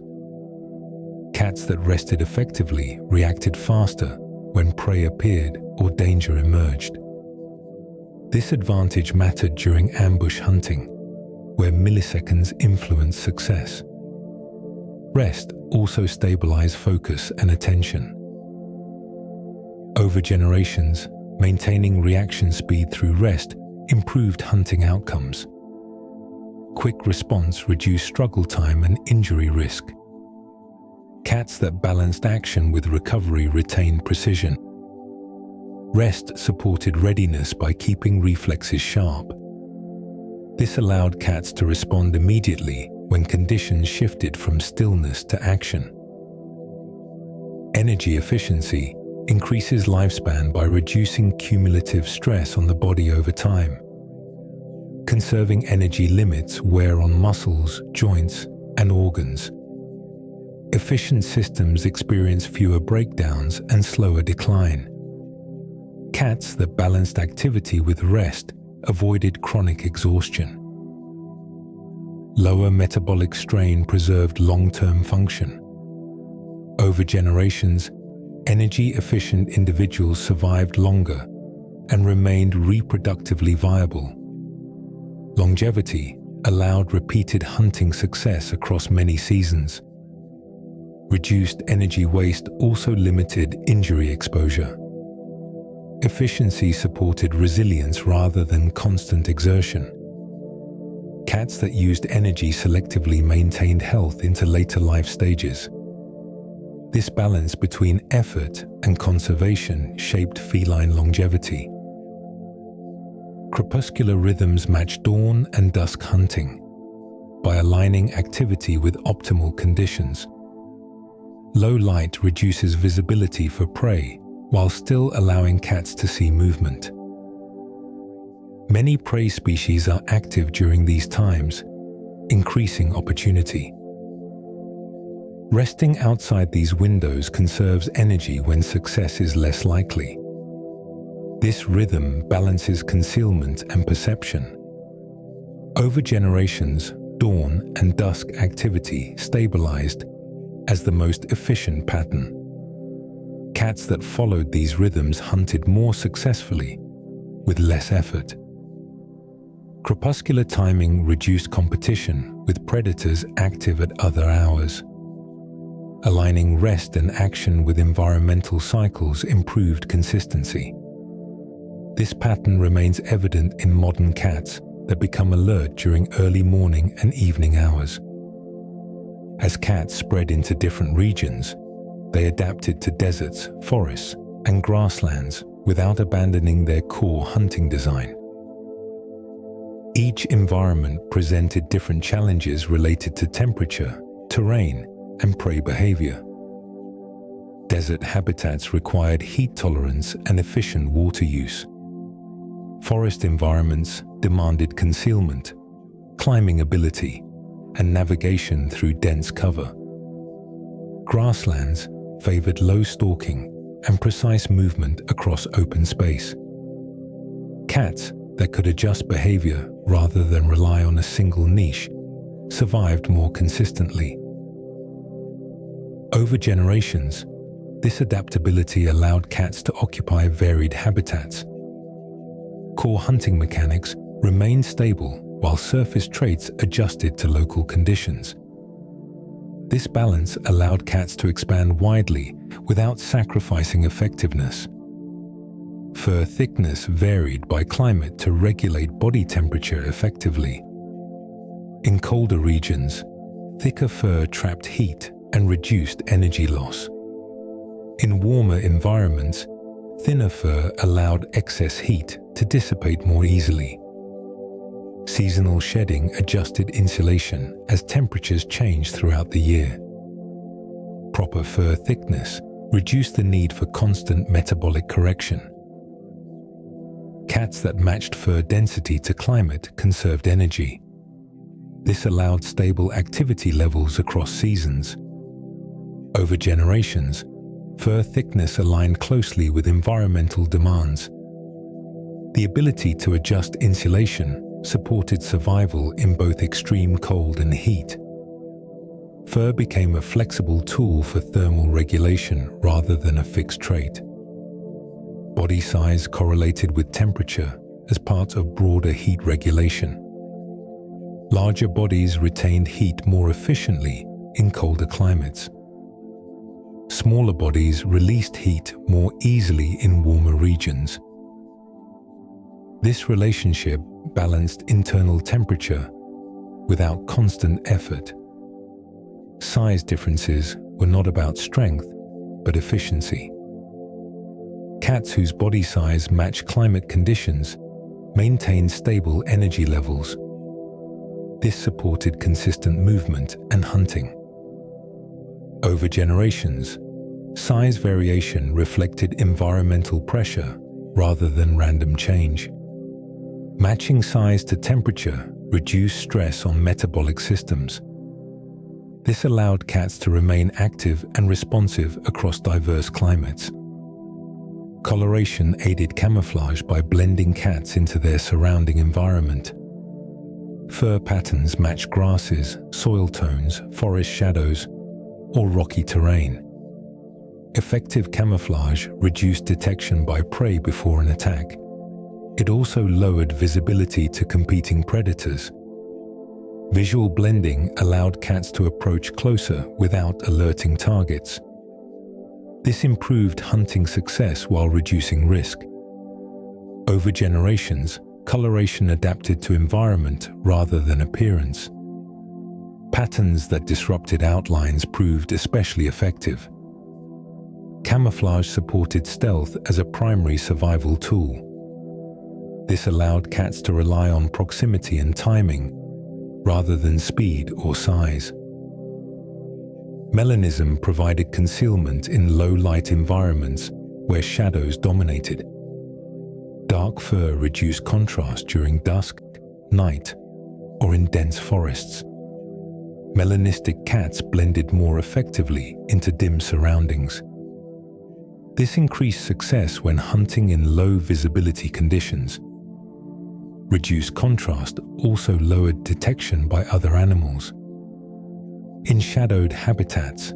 Cats that rested effectively reacted faster when prey appeared or danger emerged. This advantage mattered during ambush hunting, where milliseconds influence success. Rest also stabilized focus and attention. Over generations, maintaining reaction speed through rest improved hunting outcomes. Quick response reduced struggle time and injury risk. Cats that balanced action with recovery retained precision. Rest supported readiness by keeping reflexes sharp. This allowed cats to respond immediately when conditions shifted from stillness to action. Energy efficiency increases lifespan by reducing cumulative stress on the body over time. Conserving energy limits wear on muscles, joints, and organs. Efficient systems experience fewer breakdowns and slower decline. Cats that balanced activity with rest avoided chronic exhaustion. Lower metabolic strain preserved long-term function. Over generations, energy-efficient individuals survived longer and remained reproductively viable. Longevity allowed repeated hunting success across many seasons. Reduced energy waste also limited injury exposure. Efficiency supported resilience rather than constant exertion. Cats that used energy selectively maintained health into later life stages. This balance between effort and conservation shaped feline longevity. Crepuscular rhythms match dawn and dusk hunting by aligning activity with optimal conditions. Low light reduces visibility for prey while still allowing cats to see movement. Many prey species are active during these times, increasing opportunity. Resting outside these windows conserves energy when success is less likely. This rhythm balances concealment and perception. Over generations, dawn and dusk activity stabilized as the most efficient pattern. Cats that followed these rhythms hunted more successfully, with less effort. Crepuscular timing reduced competition with predators active at other hours. Aligning rest and action with environmental cycles improved consistency. This pattern remains evident in modern cats that become alert during early morning and evening hours. As cats spread into different regions, they adapted to deserts, forests, and grasslands without abandoning their core hunting design. Each environment presented different challenges related to temperature, terrain, and prey behavior. Desert habitats required heat tolerance and efficient water use. Forest environments demanded concealment, climbing ability, and navigation through dense cover. Grasslands favored low stalking and precise movement across open space. Cats that could adjust behavior rather than rely on a single niche survived more consistently. Over generations, this adaptability allowed cats to occupy varied habitats. Core hunting mechanics remained stable while surface traits adjusted to local conditions. This balance allowed cats to expand widely without sacrificing effectiveness. Fur thickness varied by climate to regulate body temperature effectively. In colder regions, thicker fur trapped heat and reduced energy loss. In warmer environments, thinner fur allowed excess heat to dissipate more easily. Seasonal shedding adjusted insulation as temperatures changed throughout the year. Proper fur thickness reduced the need for constant metabolic correction. Cats that matched fur density to climate conserved energy. This allowed stable activity levels across seasons. Over generations, fur thickness aligned closely with environmental demands. The ability to adjust insulation supported survival in both extreme cold and heat. Fur became a flexible tool for thermal regulation rather than a fixed trait. Body size correlated with temperature as part of broader heat regulation. Larger bodies retained heat more efficiently in colder climates. Smaller bodies released heat more easily in warmer regions. This relationship balanced internal temperature without constant effort. Size differences were not about strength, but efficiency. Cats whose body size matched climate conditions maintained stable energy levels. This supported consistent movement and hunting. Over generations, size variation reflected environmental pressure rather than random change. Matching size to temperature reduced stress on metabolic systems. This allowed cats to remain active and responsive across diverse climates. Coloration aided camouflage by blending cats into their surrounding environment. Fur patterns matched grasses, soil tones, forest shadows, or rocky terrain. Effective camouflage reduced detection by prey before an attack. It also lowered visibility to competing predators. Visual blending allowed cats to approach closer without alerting targets. This improved hunting success while reducing risk. Over generations, coloration adapted to environment rather than appearance. Patterns that disrupted outlines proved especially effective. Camouflage supported stealth as a primary survival tool. This allowed cats to rely on proximity and timing rather than speed or size. Melanism provided concealment in low-light environments where shadows dominated. Dark fur reduced contrast during dusk, night, or in dense forests. Melanistic cats blended more effectively into dim surroundings. This increased success when hunting in low visibility conditions. Reduced contrast also lowered detection by other animals. In shadowed habitats,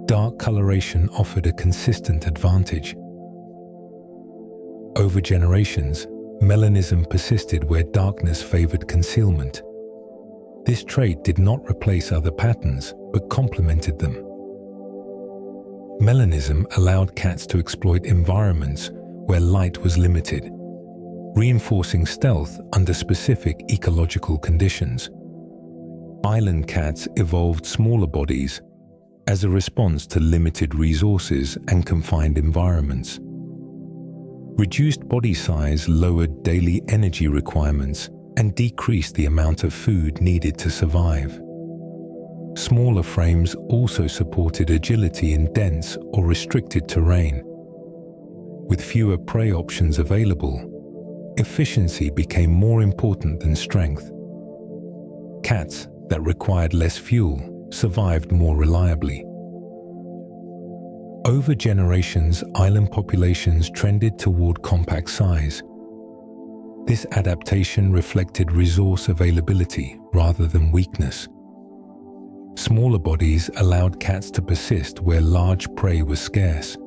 dark coloration offered a consistent advantage. Over generations, melanism persisted where darkness favored concealment. This trait did not replace other patterns, but complemented them. Melanism allowed cats to exploit environments where light was limited, reinforcing stealth under specific ecological conditions. Island cats evolved smaller bodies as a response to limited resources and confined environments. Reduced body size lowered daily energy requirements and decreased the amount of food needed to survive. Smaller frames also supported agility in dense or restricted terrain. With fewer prey options available, efficiency became more important than strength. Cats that required less fuel survived more reliably. Over generations, island populations trended toward compact size. This adaptation reflected resource availability rather than weakness. Smaller bodies allowed cats to persist where large prey was scarce.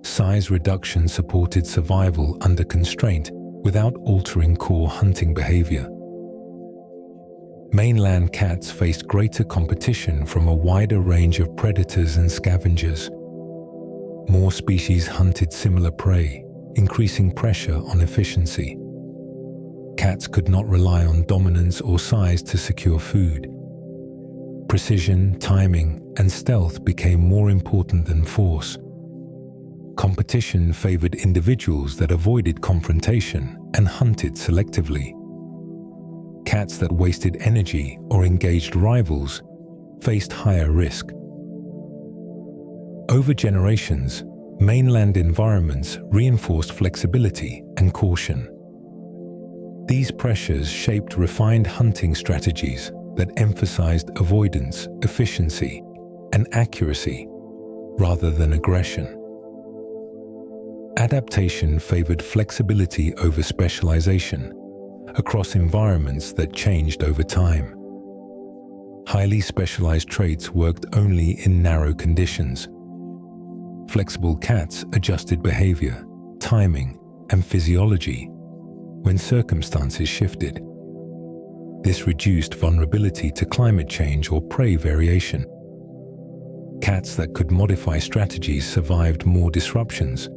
Size reduction supported survival under constraint without altering core hunting behavior. Mainland cats faced greater competition from a wider range of predators and scavengers. More species hunted similar prey, increasing pressure on efficiency. Cats could not rely on dominance or size to secure food. Precision, timing, and stealth became more important than force. Competition favored individuals that avoided confrontation and hunted selectively. Cats that wasted energy or engaged rivals faced higher risk. Over generations, mainland environments reinforced flexibility and caution. These pressures shaped refined hunting strategies that emphasized avoidance, efficiency, and accuracy rather than aggression. Adaptation favored flexibility over specialization across environments that changed over time. Highly specialized traits worked only in narrow conditions. Flexible cats adjusted behavior, timing, and physiology when circumstances shifted. This reduced vulnerability to climate change or prey variation. Cats that could modify strategies survived more disruptions.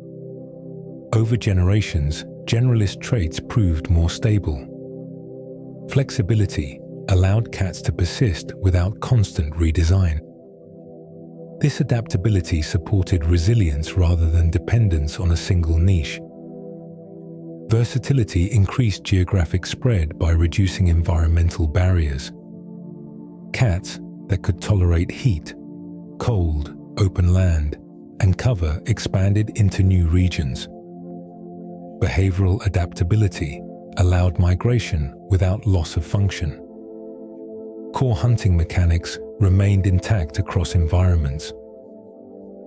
Over generations, generalist traits proved more stable. Flexibility allowed cats to persist without constant redesign. This adaptability supported resilience rather than dependence on a single niche. Versatility increased geographic spread by reducing environmental barriers. Cats that could tolerate heat, cold, open land, and cover expanded into new regions. Behavioral adaptability allowed migration without loss of function. Core hunting mechanics remained intact across environments.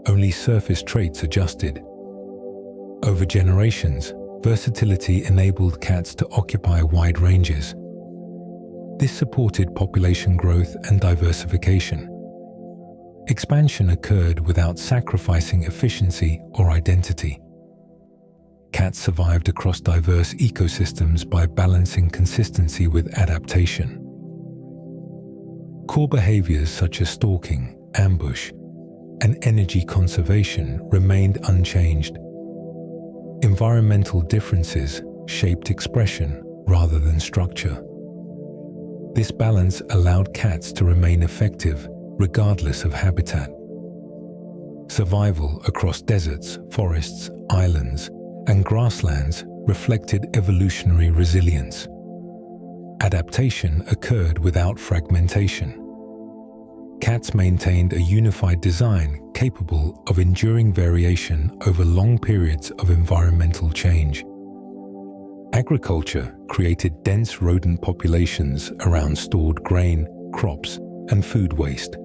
Only surface traits adjusted. Over generations, versatility enabled cats to occupy wide ranges. This supported population growth and diversification. Expansion occurred without sacrificing efficiency or identity. Cats survived across diverse ecosystems by balancing consistency with adaptation. Core behaviors such as stalking, ambush, and energy conservation remained unchanged. Environmental differences shaped expression rather than structure. This balance allowed cats to remain effective regardless of habitat. Survival across deserts, forests, islands, and grasslands reflected evolutionary resilience. Adaptation occurred without fragmentation. Cats maintained a unified design capable of enduring variation over long periods of environmental change. Agriculture created dense rodent populations around stored grain, crops, and food waste.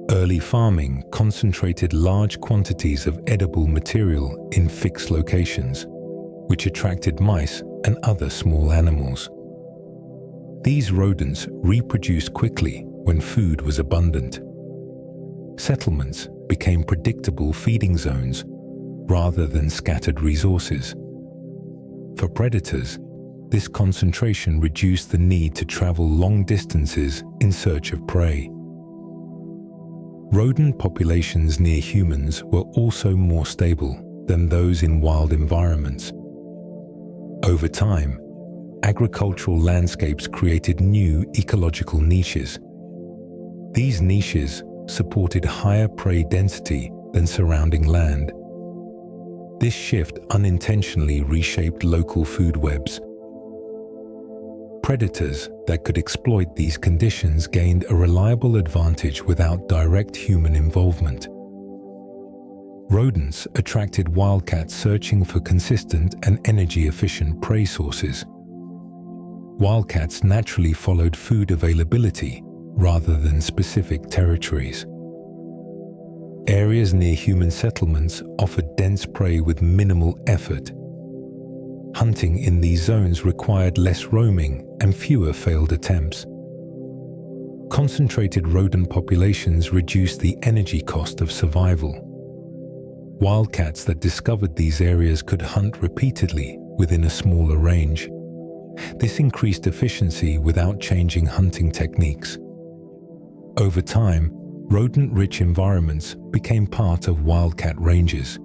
Early farming concentrated large quantities of edible material in fixed locations, which attracted mice and other small animals. These rodents reproduced quickly when food was abundant. Settlements became predictable feeding zones rather than scattered resources. For predators, this concentration reduced the need to travel long distances in search of prey. Rodent populations near humans were also more stable than those in wild environments. Over time, agricultural landscapes created new ecological niches. These niches supported higher prey density than surrounding land. This shift unintentionally reshaped local food webs. Predators that could exploit these conditions gained a reliable advantage without direct human involvement. Rodents attracted wildcats searching for consistent and energy-efficient prey sources. Wildcats naturally followed food availability rather than specific territories. Areas near human settlements offered dense prey with minimal effort. Hunting in these zones required less roaming and fewer failed attempts. Concentrated rodent populations reduced the energy cost of survival. Wildcats that discovered these areas could hunt repeatedly within a smaller range. This increased efficiency without changing hunting techniques. Over time, rodent-rich environments became part of wildcat ranges.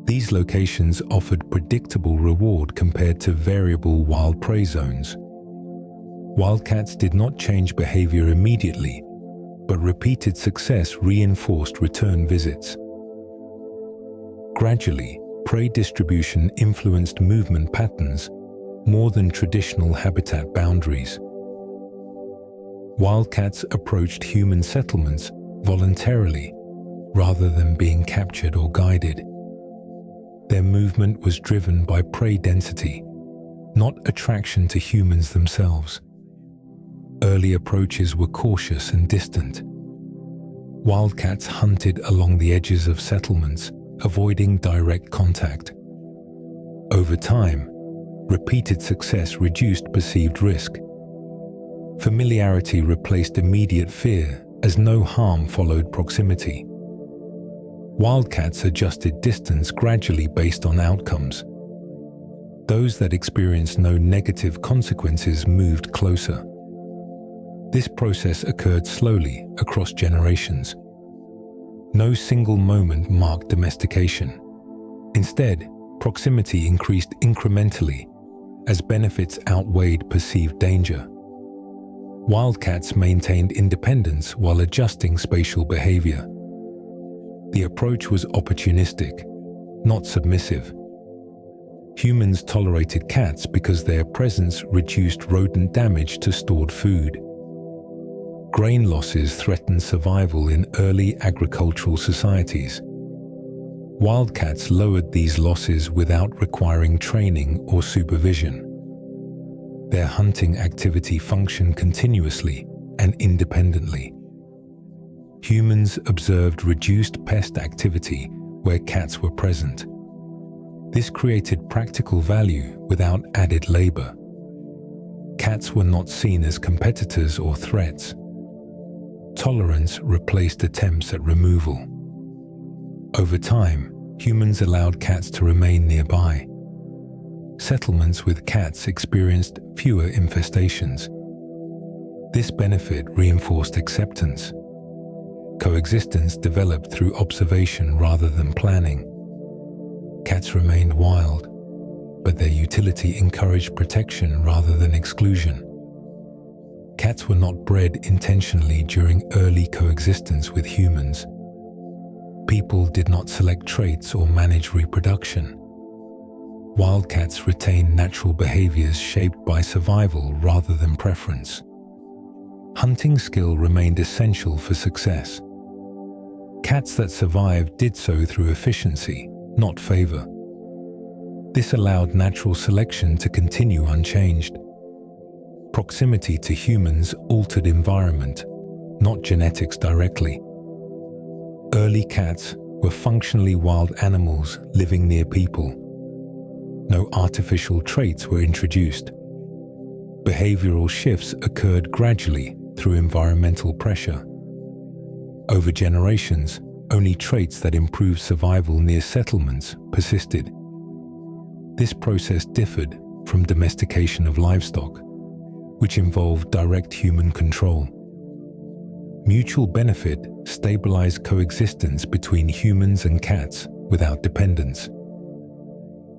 These locations offered predictable reward compared to variable wild prey zones. Wildcats did not change behavior immediately, but repeated success reinforced return visits. Gradually, prey distribution influenced movement patterns more than traditional habitat boundaries. Wildcats approached human settlements voluntarily rather than being captured or guided. Their movement was driven by prey density, not attraction to humans themselves. Early approaches were cautious and distant. Wildcats hunted along the edges of settlements, avoiding direct contact. Over time, repeated success reduced perceived risk. Familiarity replaced immediate fear as no harm followed proximity. Wildcats adjusted distance gradually based on outcomes. Those that experienced no negative consequences moved closer. This process occurred slowly across generations. No single moment marked domestication. Instead, proximity increased incrementally as benefits outweighed perceived danger. Wildcats maintained independence while adjusting spatial behavior. The approach was opportunistic, not submissive. Humans tolerated cats because their presence reduced rodent damage to stored food. Grain losses threatened survival in early agricultural societies. Wildcats lowered these losses without requiring training or supervision. Their hunting activity functioned continuously and independently. Humans observed reduced pest activity where cats were present. This created practical value without added labor. Cats were not seen as competitors or threats. Tolerance replaced attempts at removal. Over time, humans allowed cats to remain nearby. Settlements with cats experienced fewer infestations. This benefit reinforced acceptance. Coexistence developed through observation rather than planning. Cats remained wild, but their utility encouraged protection rather than exclusion. Cats were not bred intentionally during early coexistence with humans. People did not select traits or manage reproduction. Wildcats retained natural behaviors shaped by survival rather than preference. Hunting skill remained essential for success. Cats that survived did so through efficiency, not favor. This allowed natural selection to continue unchanged. Proximity to humans altered environment, not genetics directly. Early cats were functionally wild animals living near people. No artificial traits were introduced. Behavioral shifts occurred gradually through environmental pressure. Over generations, only traits that improved survival near settlements persisted. This process differed from domestication of livestock, which involved direct human control. Mutual benefit stabilized coexistence between humans and cats without dependence.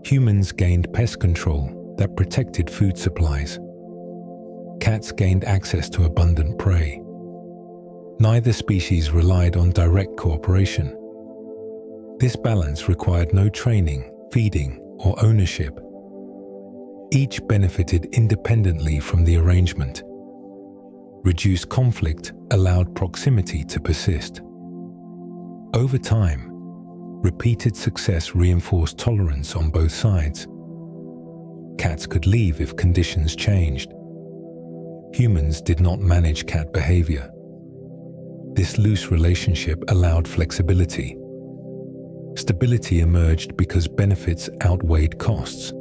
Humans gained pest control that protected food supplies. Cats gained access to abundant prey. Neither species relied on direct cooperation. This balance required no training, feeding, or ownership. Each benefited independently from the arrangement. Reduced conflict allowed proximity to persist. Over time, repeated success reinforced tolerance on both sides. Cats could leave if conditions changed. Humans did not manage cat behavior. This loose relationship allowed flexibility. Stability emerged because benefits outweighed costs.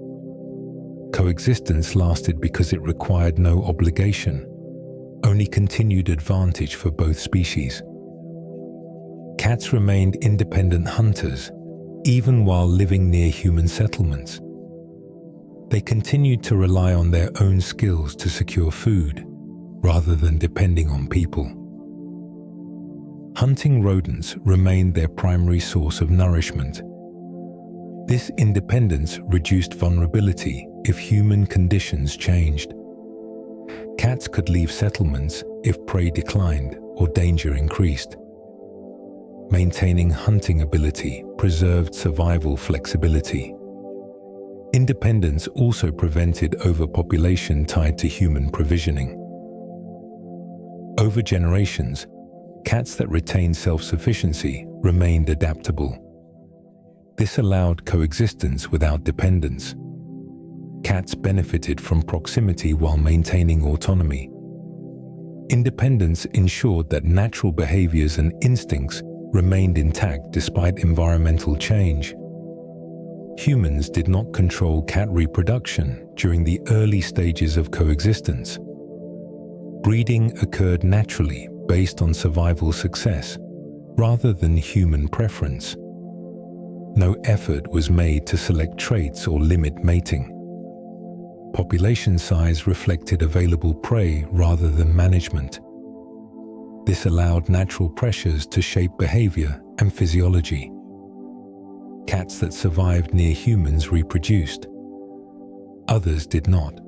Coexistence lasted because it required no obligation, only continued advantage for both species. Cats remained independent hunters, even while living near human settlements. They continued to rely on their own skills to secure food, rather than depending on people. Hunting rodents remained their primary source of nourishment. This independence reduced vulnerability if human conditions changed. Cats could leave settlements if prey declined or danger increased. Maintaining hunting ability preserved survival flexibility. Independence also prevented overpopulation tied to human provisioning. Over generations, cats that retained self-sufficiency remained adaptable. This allowed coexistence without dependence. Cats benefited from proximity while maintaining autonomy. Independence ensured that natural behaviors and instincts remained intact despite environmental change. Humans did not control cat reproduction during the early stages of coexistence. Breeding occurred naturally based on survival success, rather than human preference. No effort was made to select traits or limit mating. Population size reflected available prey rather than management. This allowed natural pressures to shape behavior and physiology. Cats that survived near humans reproduced. Others did not.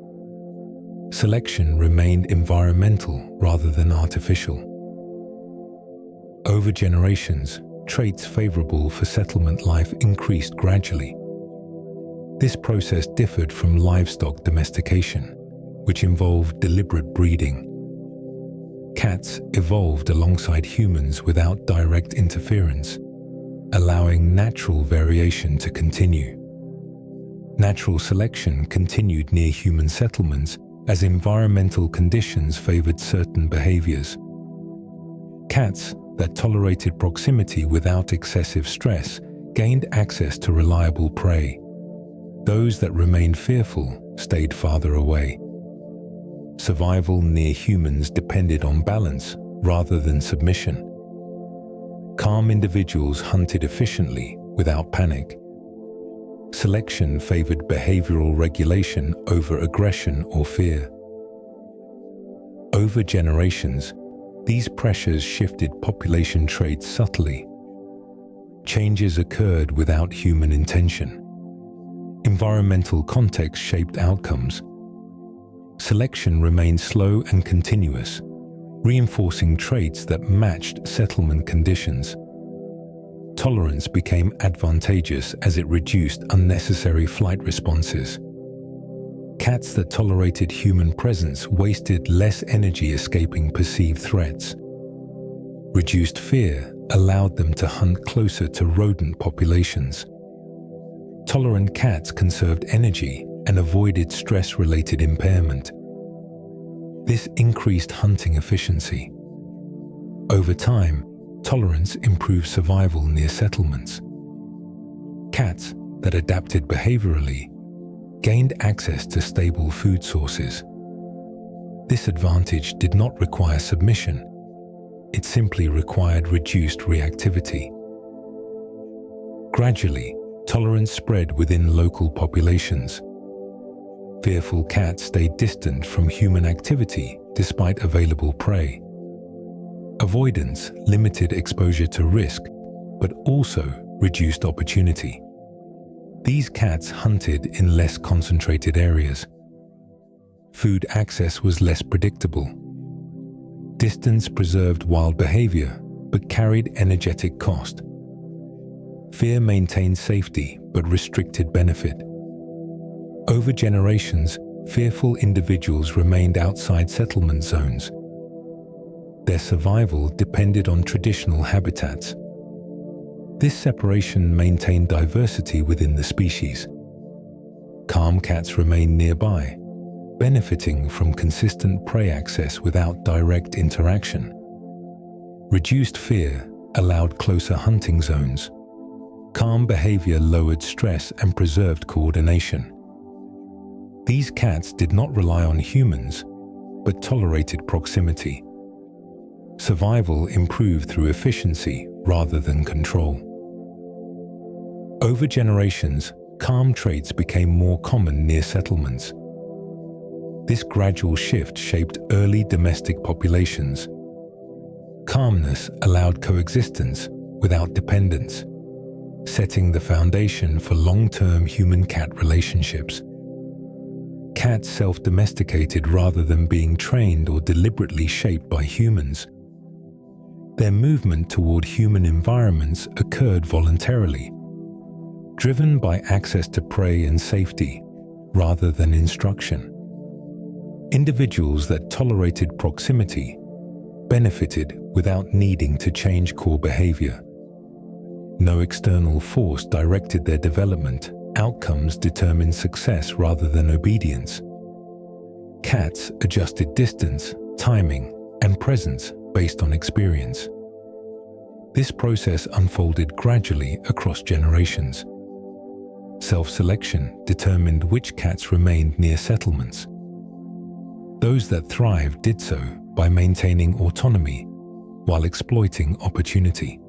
Selection remained environmental rather than artificial. Over generations, traits favorable for settlement life increased gradually. This process differed from livestock domestication, which involved deliberate breeding. Cats evolved alongside humans without direct interference, allowing natural variation to continue. Natural selection continued near human settlements as environmental conditions favored certain behaviors. Cats that tolerated proximity without excessive stress gained access to reliable prey. Those that remained fearful stayed farther away. Survival near humans depended on balance rather than submission. Calm individuals hunted efficiently without panic. Selection favored behavioral regulation over aggression or fear. Over generations, these pressures shifted population traits subtly. Changes occurred without human intention. Environmental context shaped outcomes. Selection remained slow and continuous, reinforcing traits that matched settlement conditions. Tolerance became advantageous as it reduced unnecessary flight responses. Cats that tolerated human presence wasted less energy escaping perceived threats. Reduced fear allowed them to hunt closer to rodent populations. Tolerant cats conserved energy and avoided stress-related impairment. This increased hunting efficiency. Over time, tolerance improved survival near settlements. Cats that adapted behaviorally gained access to stable food sources. This advantage did not require submission. It simply required reduced reactivity. Gradually, tolerance spread within local populations. Fearful cats stayed distant from human activity despite available prey. Avoidance limited exposure to risk, but also reduced opportunity. These cats hunted in less concentrated areas. Food access was less predictable. Distance preserved wild behavior, but carried energetic cost. Fear maintained safety, but restricted benefit. Over generations, fearful individuals remained outside settlement zones. Their survival depended on traditional habitats. This separation maintained diversity within the species. Calm cats remained nearby, benefiting from consistent prey access without direct interaction. Reduced fear allowed closer hunting zones. Calm behavior lowered stress and preserved coordination. These cats did not rely on humans, but tolerated proximity. Survival improved through efficiency rather than control. Over generations, calm traits became more common near settlements. This gradual shift shaped early domestic populations. Calmness allowed coexistence without dependence, setting the foundation for long-term human-cat relationships. Cats self-domesticated rather than being trained or deliberately shaped by humans. Their movement toward human environments occurred voluntarily, driven by access to prey and safety, rather than instruction. Individuals that tolerated proximity benefited without needing to change core behavior. No external force directed their development. Outcomes determined success rather than obedience. Cats adjusted distance, timing, and presence based on experience. This process unfolded gradually across generations. Self-selection determined which cats remained near settlements. Those that thrived did so by maintaining autonomy while exploiting opportunity.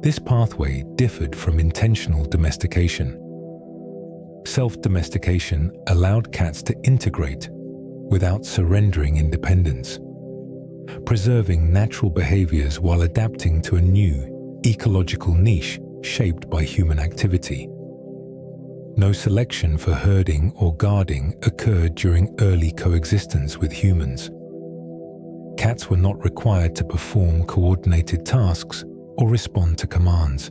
This pathway differed from intentional domestication. Self-domestication allowed cats to integrate without surrendering independence, preserving natural behaviors while adapting to a new ecological niche shaped by human activity. No selection for herding or guarding occurred during early coexistence with humans. Cats were not required to perform coordinated tasks or respond to commands.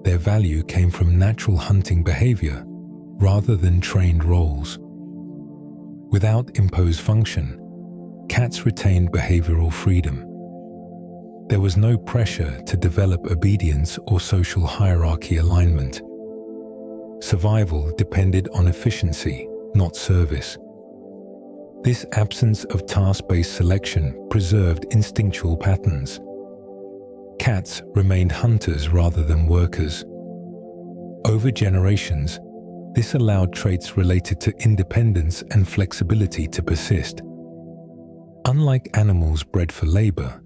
Their value came from natural hunting behavior rather than trained roles. Without imposed function, cats retained behavioral freedom. There was no pressure to develop obedience or social hierarchy alignment. Survival depended on efficiency, not service. This absence of task-based selection preserved instinctual patterns. Cats remained hunters rather than workers. Over generations, this allowed traits related to independence and flexibility to persist. Unlike animals bred for labor,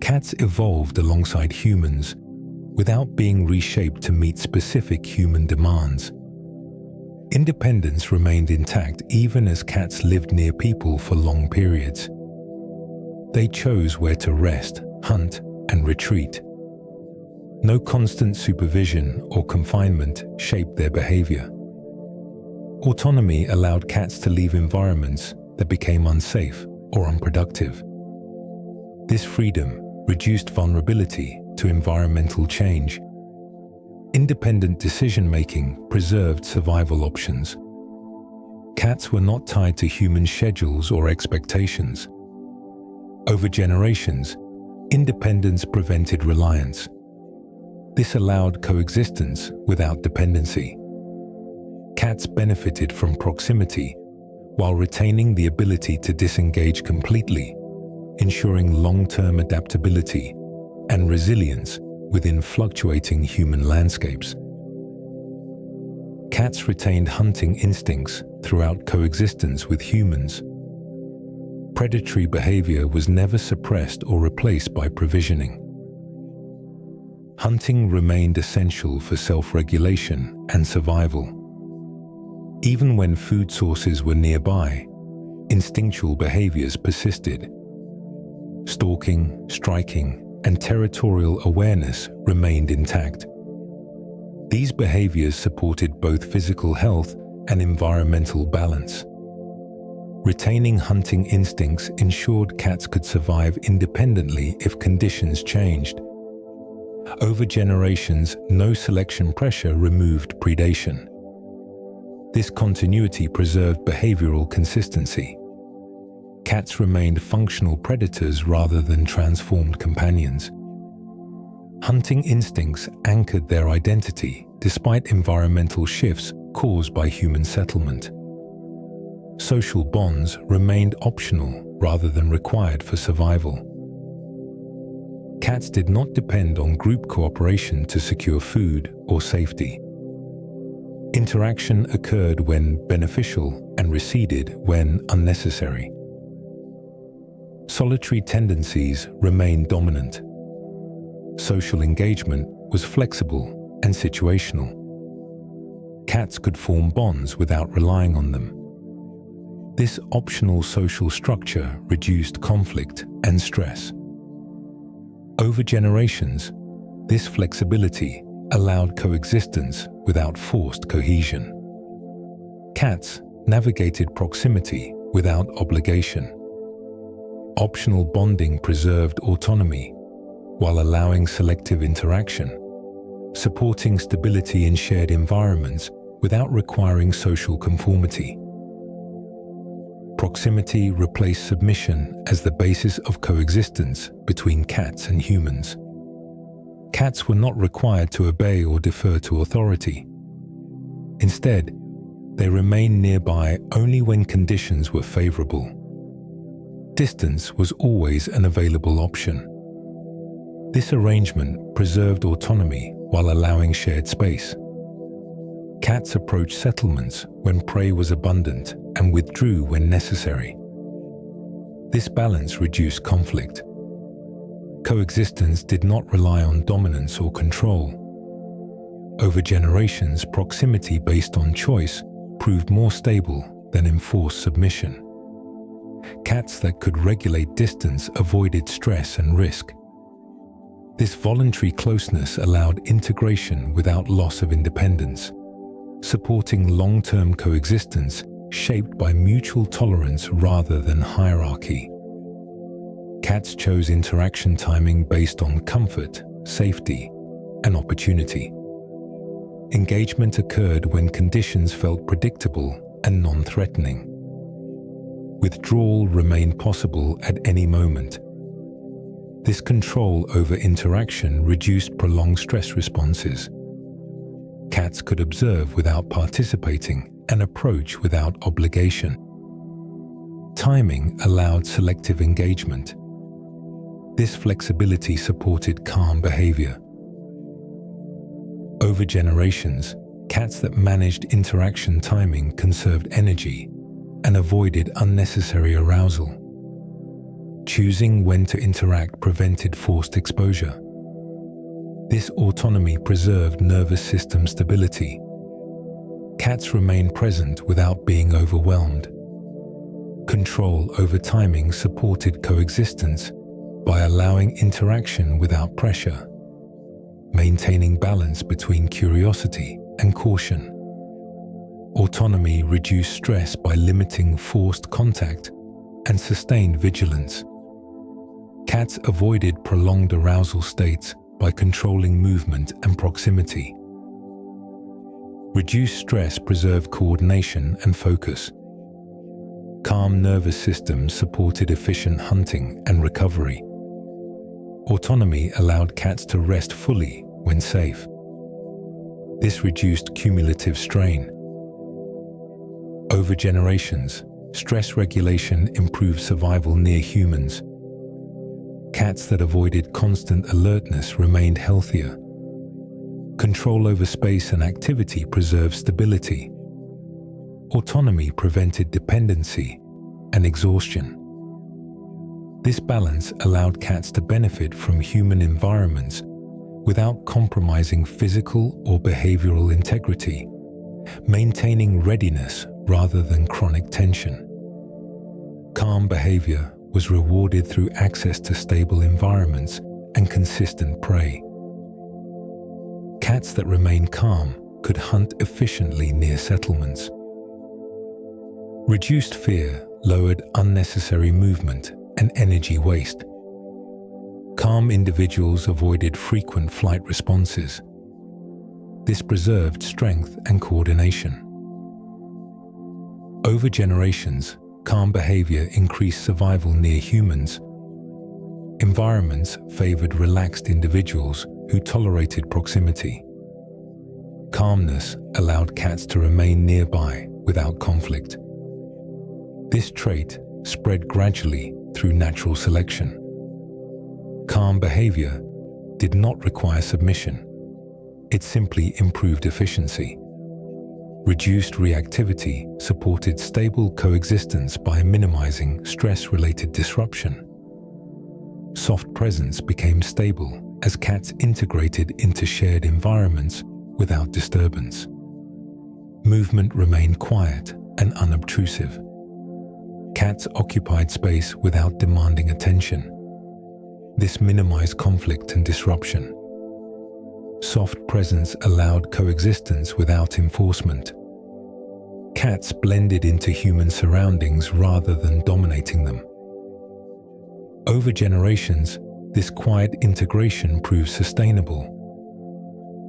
cats evolved alongside humans without being reshaped to meet specific human demands. Independence remained intact even as cats lived near people for long periods. They chose where to rest, hunt, and retreat. No constant supervision or confinement shaped their behavior. Autonomy allowed cats to leave environments that became unsafe or unproductive. This freedom reduced vulnerability to environmental change. Independent decision-making preserved survival options. Cats were not tied to human schedules or expectations. Over generations, independence prevented reliance. This allowed coexistence without dependency. Cats benefited from proximity while retaining the ability to disengage completely ensuring long-term adaptability and resilience within fluctuating human landscapes. Cats retained hunting instincts throughout coexistence with humans. Predatory behavior was never suppressed or replaced by provisioning. Hunting remained essential for self-regulation and survival. Even when food sources were nearby, instinctual behaviors persisted. Stalking, striking, and territorial awareness remained intact. These behaviors supported both physical health and environmental balance. Retaining hunting instincts ensured cats could survive independently if conditions changed. Over generations, no selection pressure removed predation. This continuity preserved behavioral consistency. Cats remained functional predators rather than transformed companions. Hunting instincts anchored their identity despite environmental shifts caused by human settlement. Social bonds remained optional rather than required for survival. Cats did not depend on group cooperation to secure food or safety. Interaction occurred when beneficial and receded when unnecessary. Solitary tendencies remained dominant. Social engagement was flexible and situational. Cats could form bonds without relying on them. This optional social structure reduced conflict and stress. Over generations, this flexibility allowed coexistence without forced cohesion. Cats navigated proximity without obligation. Optional bonding preserved autonomy while allowing selective interaction, supporting stability in shared environments without requiring social conformity. Proximity replaced submission as the basis of coexistence between cats and humans. Cats were not required to obey or defer to authority. Instead, they remained nearby only when conditions were favorable. Distance was always an available option. This arrangement preserved autonomy while allowing shared space. Cats approached settlements when prey was abundant and withdrew when necessary. This balance reduced conflict. Coexistence did not rely on dominance or control. Over generations, proximity based on choice proved more stable than enforced submission. Cats that could regulate distance avoided stress and risk. This voluntary closeness allowed integration without loss of independence, supporting long-term coexistence shaped by mutual tolerance rather than hierarchy. Cats chose interaction timing based on comfort, safety, and opportunity. Engagement occurred when conditions felt predictable and non-threatening. Withdrawal remained possible at any moment. This control over interaction reduced prolonged stress responses. Cats could observe without participating and approach without obligation. Timing allowed selective engagement. This flexibility supported calm behavior. Over generations, cats that managed interaction timing conserved energy and avoided unnecessary arousal. Choosing when to interact prevented forced exposure. This autonomy preserved nervous system stability. Cats remained present without being overwhelmed. Control over timing supported coexistence by allowing interaction without pressure, maintaining balance between curiosity and caution. Autonomy reduced stress by limiting forced contact and sustained vigilance. Cats avoided prolonged arousal states by controlling movement and proximity. Reduced stress preserved coordination and focus. Calm nervous systems supported efficient hunting and recovery. Autonomy allowed cats to rest fully when safe. This reduced cumulative strain. Over generations, stress regulation improved survival near humans. Cats that avoided constant alertness remained healthier. Control over space and activity preserved stability. Autonomy prevented dependency and exhaustion. This balance allowed cats to benefit from human environments without compromising physical or behavioral integrity, maintaining readiness rather than chronic tension. Calm behavior was rewarded through access to stable environments and consistent prey. Cats that remained calm could hunt efficiently near settlements. Reduced fear lowered unnecessary movement and energy waste. Calm individuals avoided frequent flight responses. This preserved strength and coordination. Over generations, calm behavior increased survival near humans. Environments favored relaxed individuals who tolerated proximity. Calmness allowed cats to remain nearby without conflict. This trait spread gradually through natural selection. Calm behavior did not require submission. It simply improved efficiency. Reduced reactivity supported stable coexistence by minimizing stress-related disruption. Soft presence became stable as cats integrated into shared environments without disturbance. Movement remained quiet and unobtrusive. Cats occupied space without demanding attention. This minimized conflict and disruption. Soft presence allowed coexistence without enforcement. Cats blended into human surroundings rather than dominating them. Over generations, this quiet integration proved sustainable.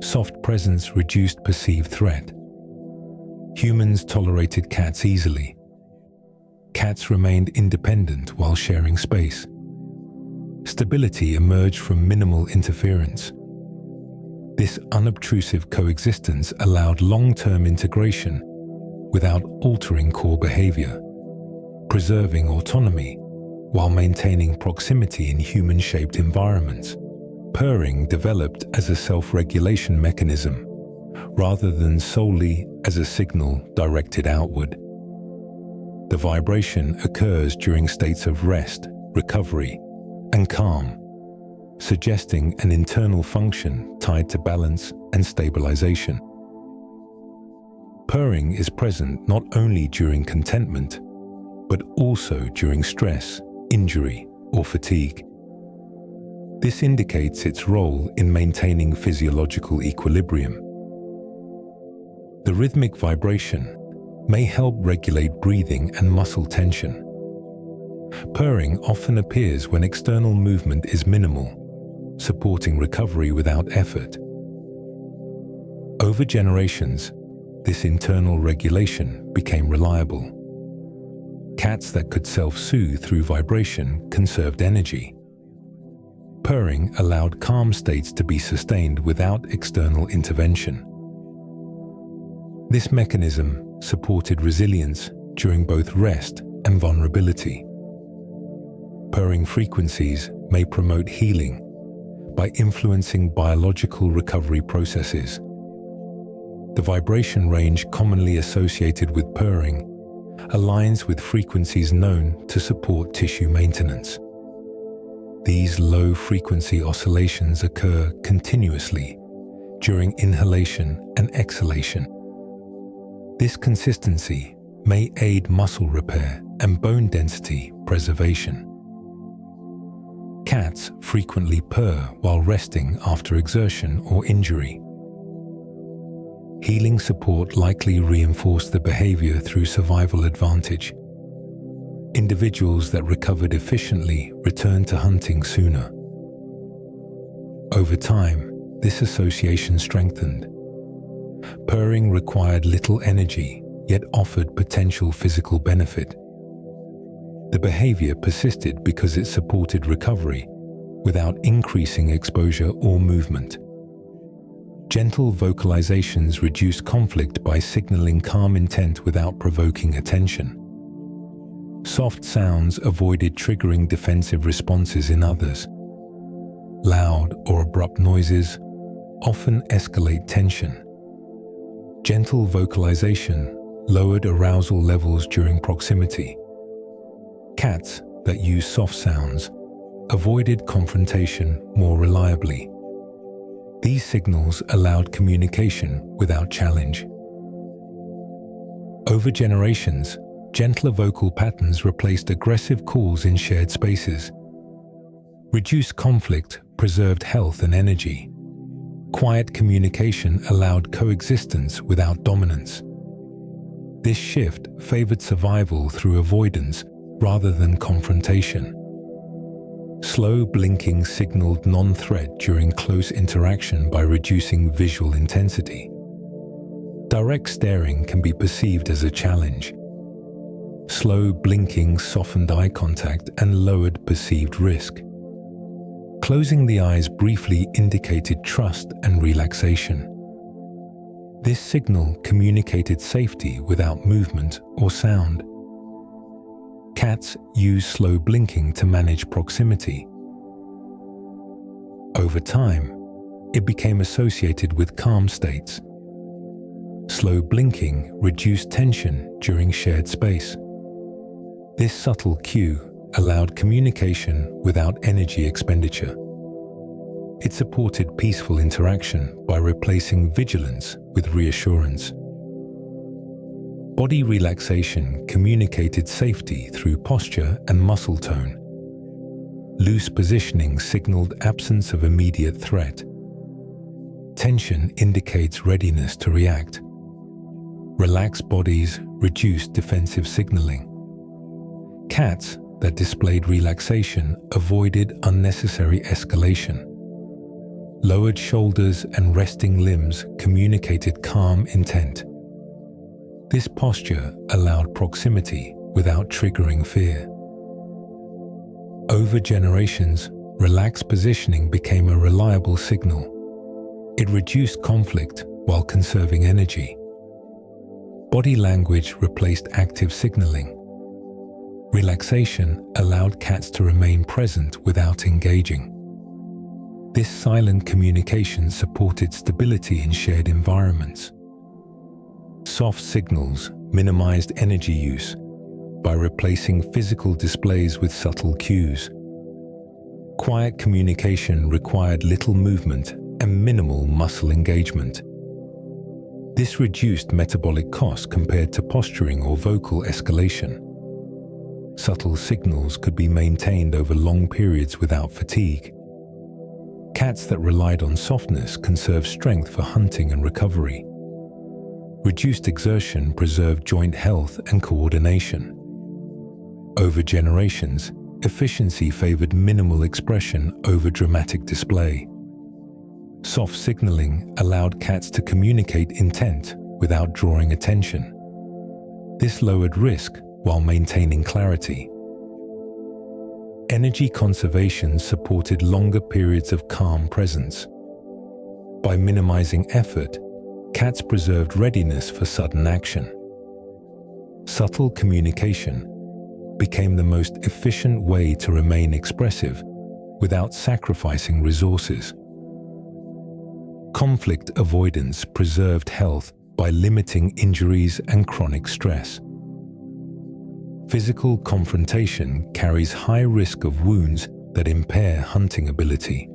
Soft presence reduced perceived threat. Humans tolerated cats easily. Cats remained independent while sharing space. Stability emerged from minimal interference. This unobtrusive coexistence allowed long-term integration without altering core behavior, preserving autonomy while maintaining proximity in human-shaped environments. Purring developed as a self-regulation mechanism rather than solely as a signal directed outward. The vibration occurs during states of rest, recovery, and calm, suggesting an internal function tied to balance and stabilization. Purring is present not only during contentment, but also during stress, injury, or fatigue. This indicates its role in maintaining physiological equilibrium. The rhythmic vibration may help regulate breathing and muscle tension. Purring often appears when external movement is minimal, supporting recovery without effort. Over generations, this internal regulation became reliable. Cats that could self-soothe through vibration conserved energy. Purring allowed calm states to be sustained without external intervention. This mechanism supported resilience during both rest and vulnerability. Purring frequencies may promote healing by influencing biological recovery processes. The vibration range commonly associated with purring aligns with frequencies known to support tissue maintenance. These low-frequency oscillations occur continuously during inhalation and exhalation. This consistency may aid muscle repair and bone density preservation. Cats frequently purr while resting after exertion or injury. Healing support likely reinforced the behavior through survival advantage. Individuals that recovered efficiently returned to hunting sooner. Over time, this association strengthened. Purring required little energy, yet offered potential physical benefit. The behavior persisted because it supported recovery without increasing exposure or movement. Gentle vocalizations reduced conflict by signaling calm intent without provoking attention. Soft sounds avoided triggering defensive responses in others. loud or abrupt noises often escalate tension. Gentle vocalization lowered arousal levels during proximity. Cats that use soft sounds avoided confrontation more reliably. These signals allowed communication without challenge. Over generations, gentler vocal patterns replaced aggressive calls in shared spaces. Reduced conflict preserved health and energy. Quiet communication allowed coexistence without dominance. This shift favored survival through avoidance rather than confrontation. Slow blinking signaled non-threat during close interaction by reducing visual intensity. Direct staring can be perceived as a challenge. Slow blinking softened eye contact and lowered perceived risk. Closing the eyes briefly indicated trust and relaxation. This signal communicated safety without movement or sound. Cats use slow blinking to manage proximity. Over time, it became associated with calm states. Slow blinking reduced tension during shared space. This subtle cue allowed communication without energy expenditure. It supported peaceful interaction by replacing vigilance with reassurance. Body relaxation communicated safety through posture and muscle tone. Loose positioning signaled absence of immediate threat. Tension indicates readiness to react. Relaxed bodies reduced defensive signaling. Cats that displayed relaxation avoided unnecessary escalation. Lowered shoulders and resting limbs communicated calm intent. This posture allowed proximity without triggering fear. Over generations, relaxed positioning became a reliable signal. It reduced conflict while conserving energy. Body language replaced active signaling. Relaxation allowed cats to remain present without engaging. This silent communication supported stability in shared environments. Soft signals minimized energy use by replacing physical displays with subtle cues. Quiet communication required little movement and minimal muscle engagement. This reduced metabolic costs compared to posturing or vocal escalation. Subtle signals could be maintained over long periods without fatigue. Cats that relied on softness conserved strength for hunting and recovery. Reduced exertion preserved joint health and coordination. Over generations, efficiency favored minimal expression over dramatic display. Soft signaling allowed cats to communicate intent without drawing attention. This lowered risk while maintaining clarity. Energy conservation supported longer periods of calm presence. By minimizing effort, cats preserved readiness for sudden action. Subtle communication became the most efficient way to remain expressive without sacrificing resources. Conflict avoidance preserved health by limiting injuries and chronic stress. Physical confrontation carries high risk of wounds that impair hunting ability.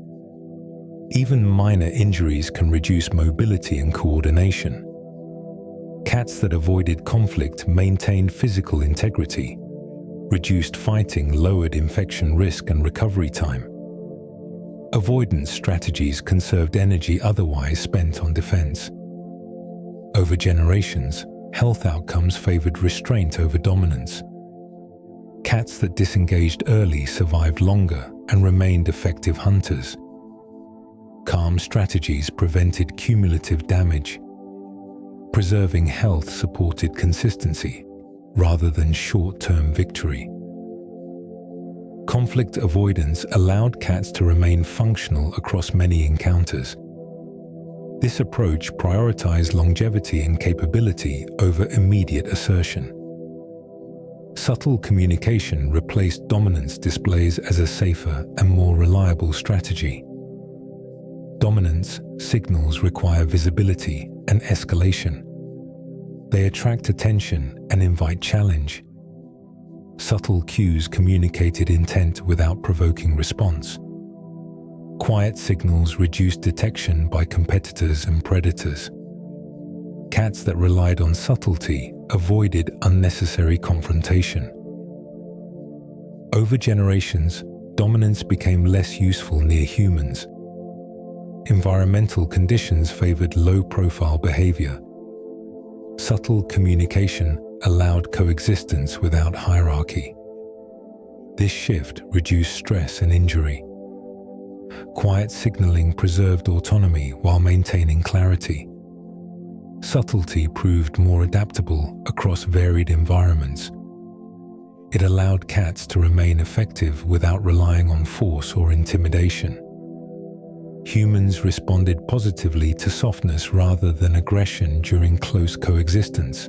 Even minor injuries can reduce mobility and coordination. Cats that avoided conflict maintained physical integrity. Reduced fighting lowered infection risk and recovery time. Avoidance strategies conserved energy otherwise spent on defense. Over generations, health outcomes favored restraint over dominance. Cats that disengaged early survived longer and remained effective hunters. Calm strategies prevented cumulative damage. Preserving health supported consistency rather than short-term victory. Conflict avoidance allowed cats to remain functional across many encounters. This approach prioritized longevity and capability over immediate assertion. Subtle communication replaced dominance displays as a safer and more reliable strategy. Dominance signals require visibility and escalation. They attract attention and invite challenge. Subtle cues communicated intent without provoking response. Quiet signals reduce detection by competitors and predators. Cats that relied on subtlety avoided unnecessary confrontation. Over generations, dominance became less useful near humans. Environmental conditions favored low-profile behavior. Subtle communication allowed coexistence without hierarchy. This shift reduced stress and injury. Quiet signaling preserved autonomy while maintaining clarity. Subtlety proved more adaptable across varied environments. It allowed cats to remain effective without relying on force or intimidation. Humans responded positively to softness rather than aggression during close coexistence.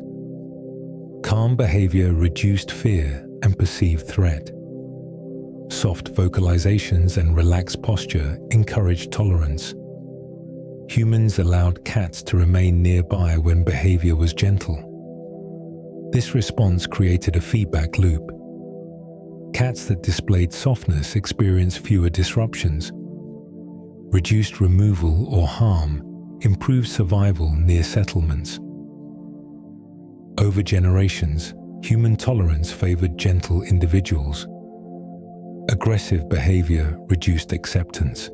Calm behavior reduced fear and perceived threat. Soft vocalizations and relaxed posture encouraged tolerance. Humans allowed cats to remain nearby when behavior was gentle. This response created a feedback loop. Cats that displayed softness experienced fewer disruptions. Reduced removal or harm improved survival near settlements. Over generations, human tolerance favored gentle individuals. Aggressive behavior reduced acceptance.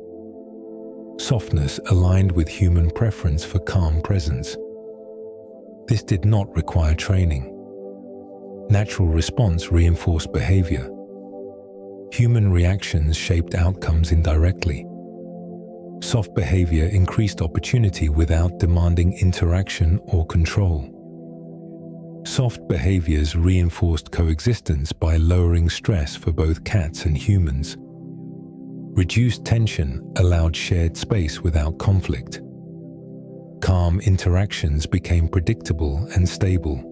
Softness aligned with human preference for calm presence. This did not require training. Natural response reinforced behavior. Human reactions shaped outcomes indirectly. Soft behavior increased opportunity without demanding interaction or control. Soft behaviors reinforced coexistence by lowering stress for both cats and humans. Reduced tension allowed shared space without conflict. Calm interactions became predictable and stable.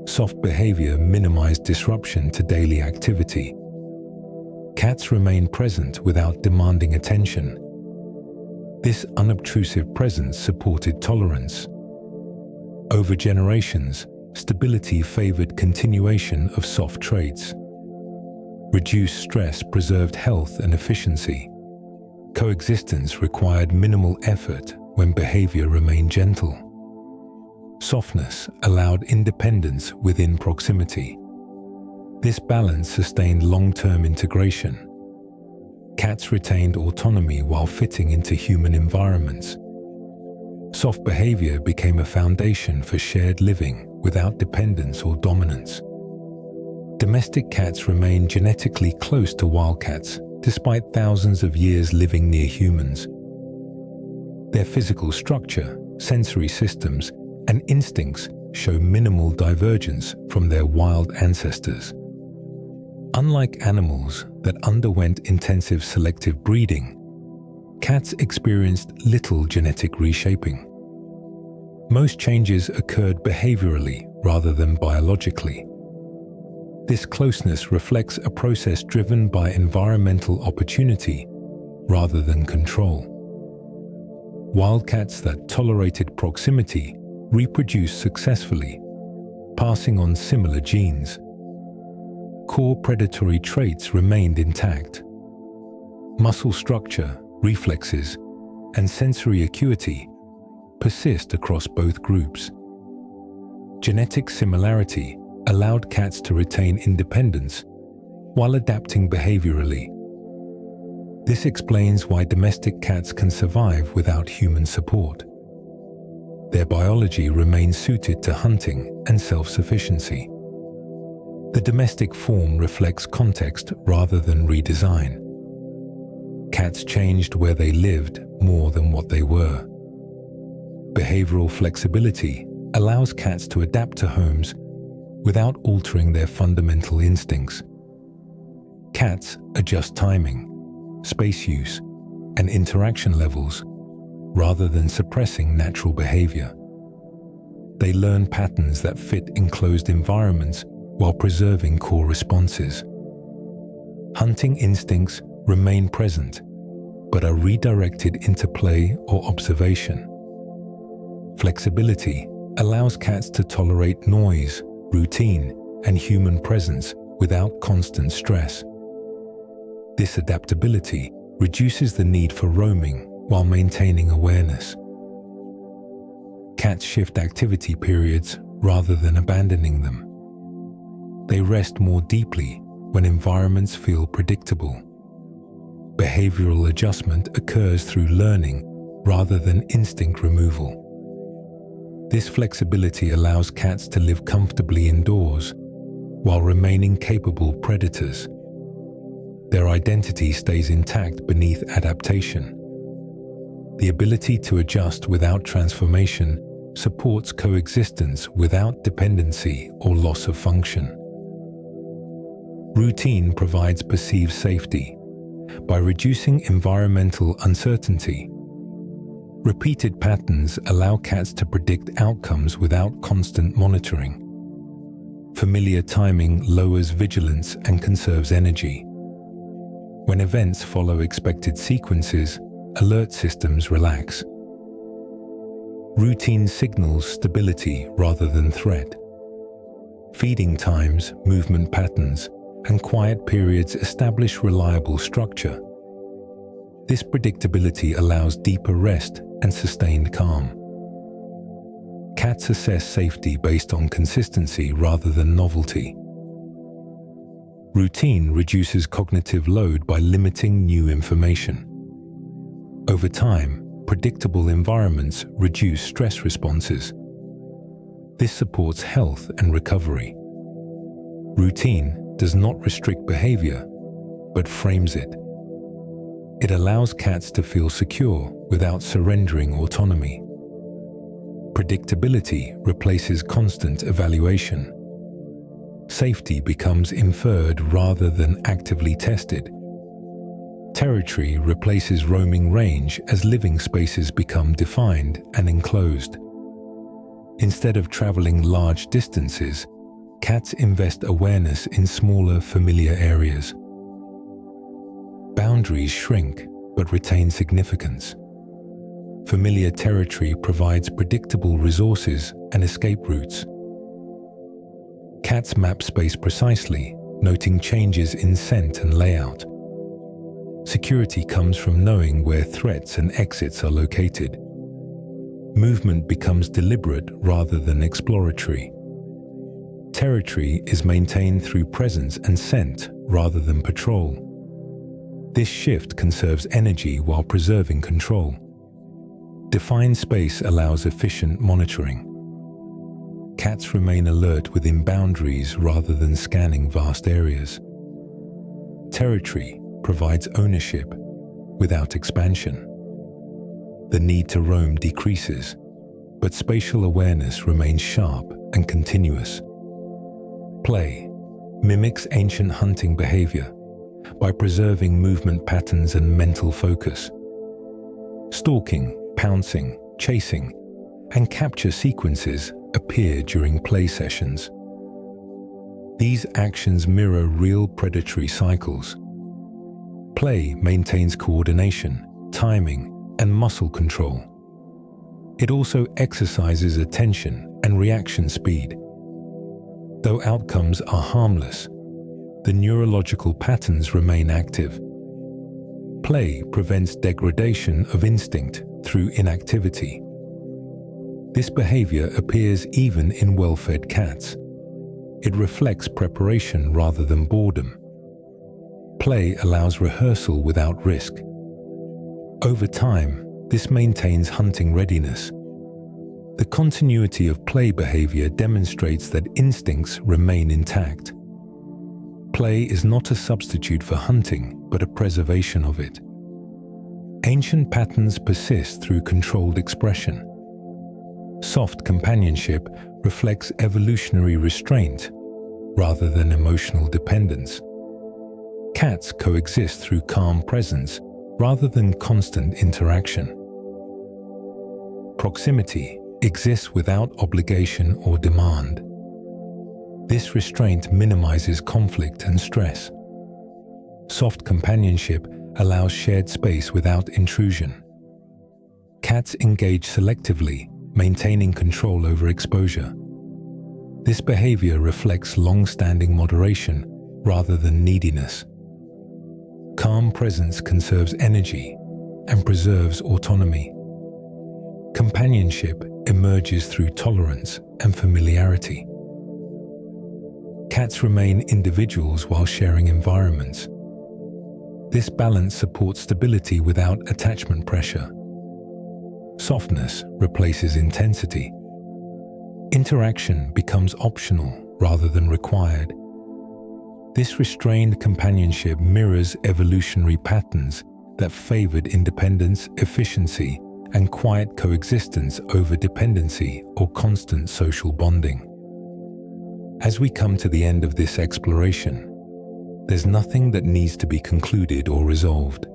Soft behavior minimized disruption to daily activity. Cats remained present without demanding attention. This unobtrusive presence supported tolerance. Over generations, stability favored continuation of soft traits. Reduced stress preserved health and efficiency. Coexistence required minimal effort when behavior remained gentle. Softness allowed independence within proximity. This balance sustained long-term integration. Cats retained autonomy while fitting into human environments. Soft behavior became a foundation for shared living without dependence or dominance. Domestic cats remain genetically close to wild cats despite thousands of years living near humans. Their physical structure, sensory systems, and instincts show minimal divergence from their wild ancestors. Unlike animals that underwent intensive selective breeding, cats experienced little genetic reshaping. Most changes occurred behaviorally rather than biologically. This closeness reflects a process driven by environmental opportunity rather than control. Wildcats that tolerated proximity reproduced successfully, passing on similar genes. Core predatory traits remained intact. Muscle structure, reflexes, and sensory acuity persist across both groups. Genetic similarity allowed cats to retain independence while adapting behaviorally. This explains why domestic cats can survive without human support. Their biology remains suited to hunting and self-sufficiency. The domestic form reflects context rather than redesign. Cats changed where they lived more than what they were. Behavioral flexibility allows cats to adapt to homes without altering their fundamental instincts. Cats adjust timing, space use, and interaction levels rather than suppressing natural behavior. They learn patterns that fit enclosed environments while preserving core responses. Hunting instincts remain present, but are redirected into play or observation. Flexibility allows cats to tolerate noise, routine, and human presence without constant stress. This adaptability reduces the need for roaming while maintaining awareness. Cats shift activity periods rather than abandoning them. They rest more deeply when environments feel predictable. Behavioral adjustment occurs through learning rather than instinct removal. This flexibility allows cats to live comfortably indoors while remaining capable predators. Their identity stays intact beneath adaptation. The ability to adjust without transformation supports coexistence without dependency or loss of function. Routine provides perceived safety by reducing environmental uncertainty. Repeated patterns allow cats to predict outcomes without constant monitoring. Familiar timing lowers vigilance and conserves energy. When events follow expected sequences, alert systems relax. Routine signals stability rather than threat. Feeding times, movement patterns, and quiet periods establish reliable structure. This predictability allows deeper rest and sustained calm. Cats assess safety based on consistency rather than novelty. Routine reduces cognitive load by limiting new information. Over time, predictable environments reduce stress responses. This supports health and recovery. Routine does not restrict behavior, but frames it. It allows cats to feel secure without surrendering autonomy. Predictability replaces constant evaluation. Safety becomes inferred rather than actively tested. Territory replaces roaming range as living spaces become defined and enclosed. Instead of traveling large distances, cats invest awareness in smaller, familiar areas. Boundaries shrink but retain significance. Familiar territory provides predictable resources and escape routes. Cats map space precisely, noting changes in scent and layout. Security comes from knowing where threats and exits are located. Movement becomes deliberate rather than exploratory. Territory is maintained through presence and scent rather than patrol. This shift conserves energy while preserving control. Defined space allows efficient monitoring. Cats remain alert within boundaries rather than scanning vast areas. Territory provides ownership without expansion. The need to roam decreases, but spatial awareness remains sharp and continuous. Play mimics ancient hunting behavior by preserving movement patterns and mental focus. Stalking, pouncing, chasing, and capture sequences appear during play sessions. These actions mirror real predatory cycles. Play maintains coordination, timing, and muscle control. It also exercises attention and reaction speed. Though outcomes are harmless, the neurological patterns remain active. Play prevents degradation of instinct through inactivity. This behavior appears even in well-fed cats. It reflects preparation rather than boredom. Play allows rehearsal without risk. Over time, this maintains hunting readiness. The continuity of play behavior demonstrates that instincts remain intact. Play is not a substitute for hunting, but a preservation of it. Ancient patterns persist through controlled expression. Soft companionship reflects evolutionary restraint rather than emotional dependence. Cats coexist through calm presence rather than constant interaction. Proximity exists without obligation or demand. This restraint minimizes conflict and stress. Soft companionship allows shared space without intrusion. Cats engage selectively, maintaining control over exposure. This behavior reflects long-standing moderation rather than neediness. Calm presence conserves energy and preserves autonomy. Companionship emerges through tolerance and familiarity. Cats remain individuals while sharing environments. This balance supports stability without attachment pressure. Softness replaces intensity. Interaction becomes optional rather than required. This restrained companionship mirrors evolutionary patterns that favored independence, efficiency, and quiet coexistence over dependency or constant social bonding. As we come to the end of this exploration, there's nothing that needs to be concluded or resolved.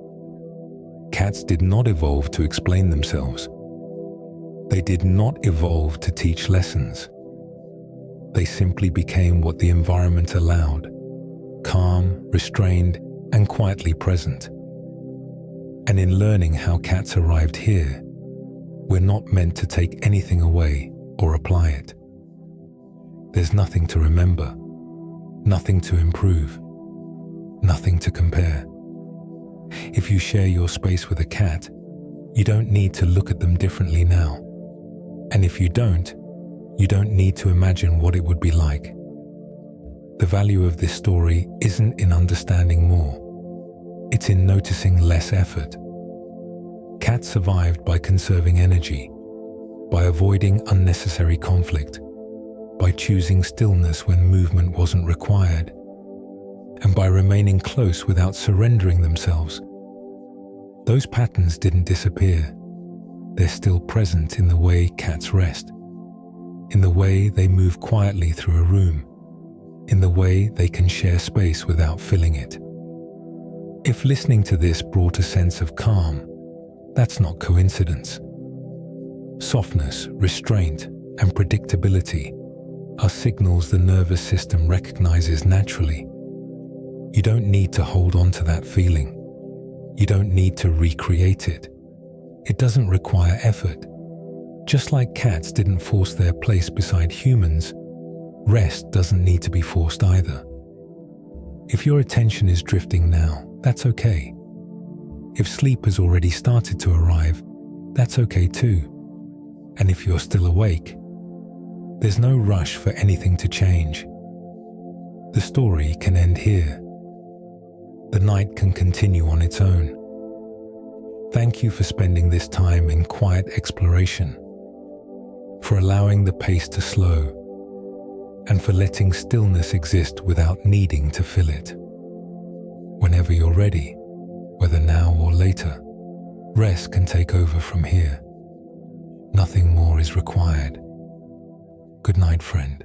Cats did not evolve to explain themselves. They did not evolve to teach lessons. They simply became what the environment allowed, calm, restrained, and quietly present. And in learning how cats arrived here, we're not meant to take anything away or apply it. There's nothing to remember, nothing to improve, nothing to compare. If you share your space with a cat, you don't need to look at them differently now. And if you don't need to imagine what it would be like. The value of this story isn't in understanding more. It's in noticing less effort. Cats survived by conserving energy, by avoiding unnecessary conflict, by choosing stillness when movement wasn't required, and by remaining close without surrendering themselves. Those patterns didn't disappear. They're still present in the way cats rest, in the way they move quietly through a room, in the way they can share space without filling it. If listening to this brought a sense of calm, that's not coincidence. Softness, restraint, and predictability are signals the nervous system recognizes naturally. You don't need to hold on to that feeling. You don't need to recreate it. It doesn't require effort. Just like cats didn't force their place beside humans, rest doesn't need to be forced either. If your attention is drifting now, that's okay. If sleep has already started to arrive, that's okay too. And if you're still awake, there's no rush for anything to change. The story can end here. The night can continue on its own. Thank you for spending this time in quiet exploration, for allowing the pace to slow, and for letting stillness exist without needing to fill it. Whenever you're ready, whether now or later, rest can take over from here. Nothing more is required. Good night, friend.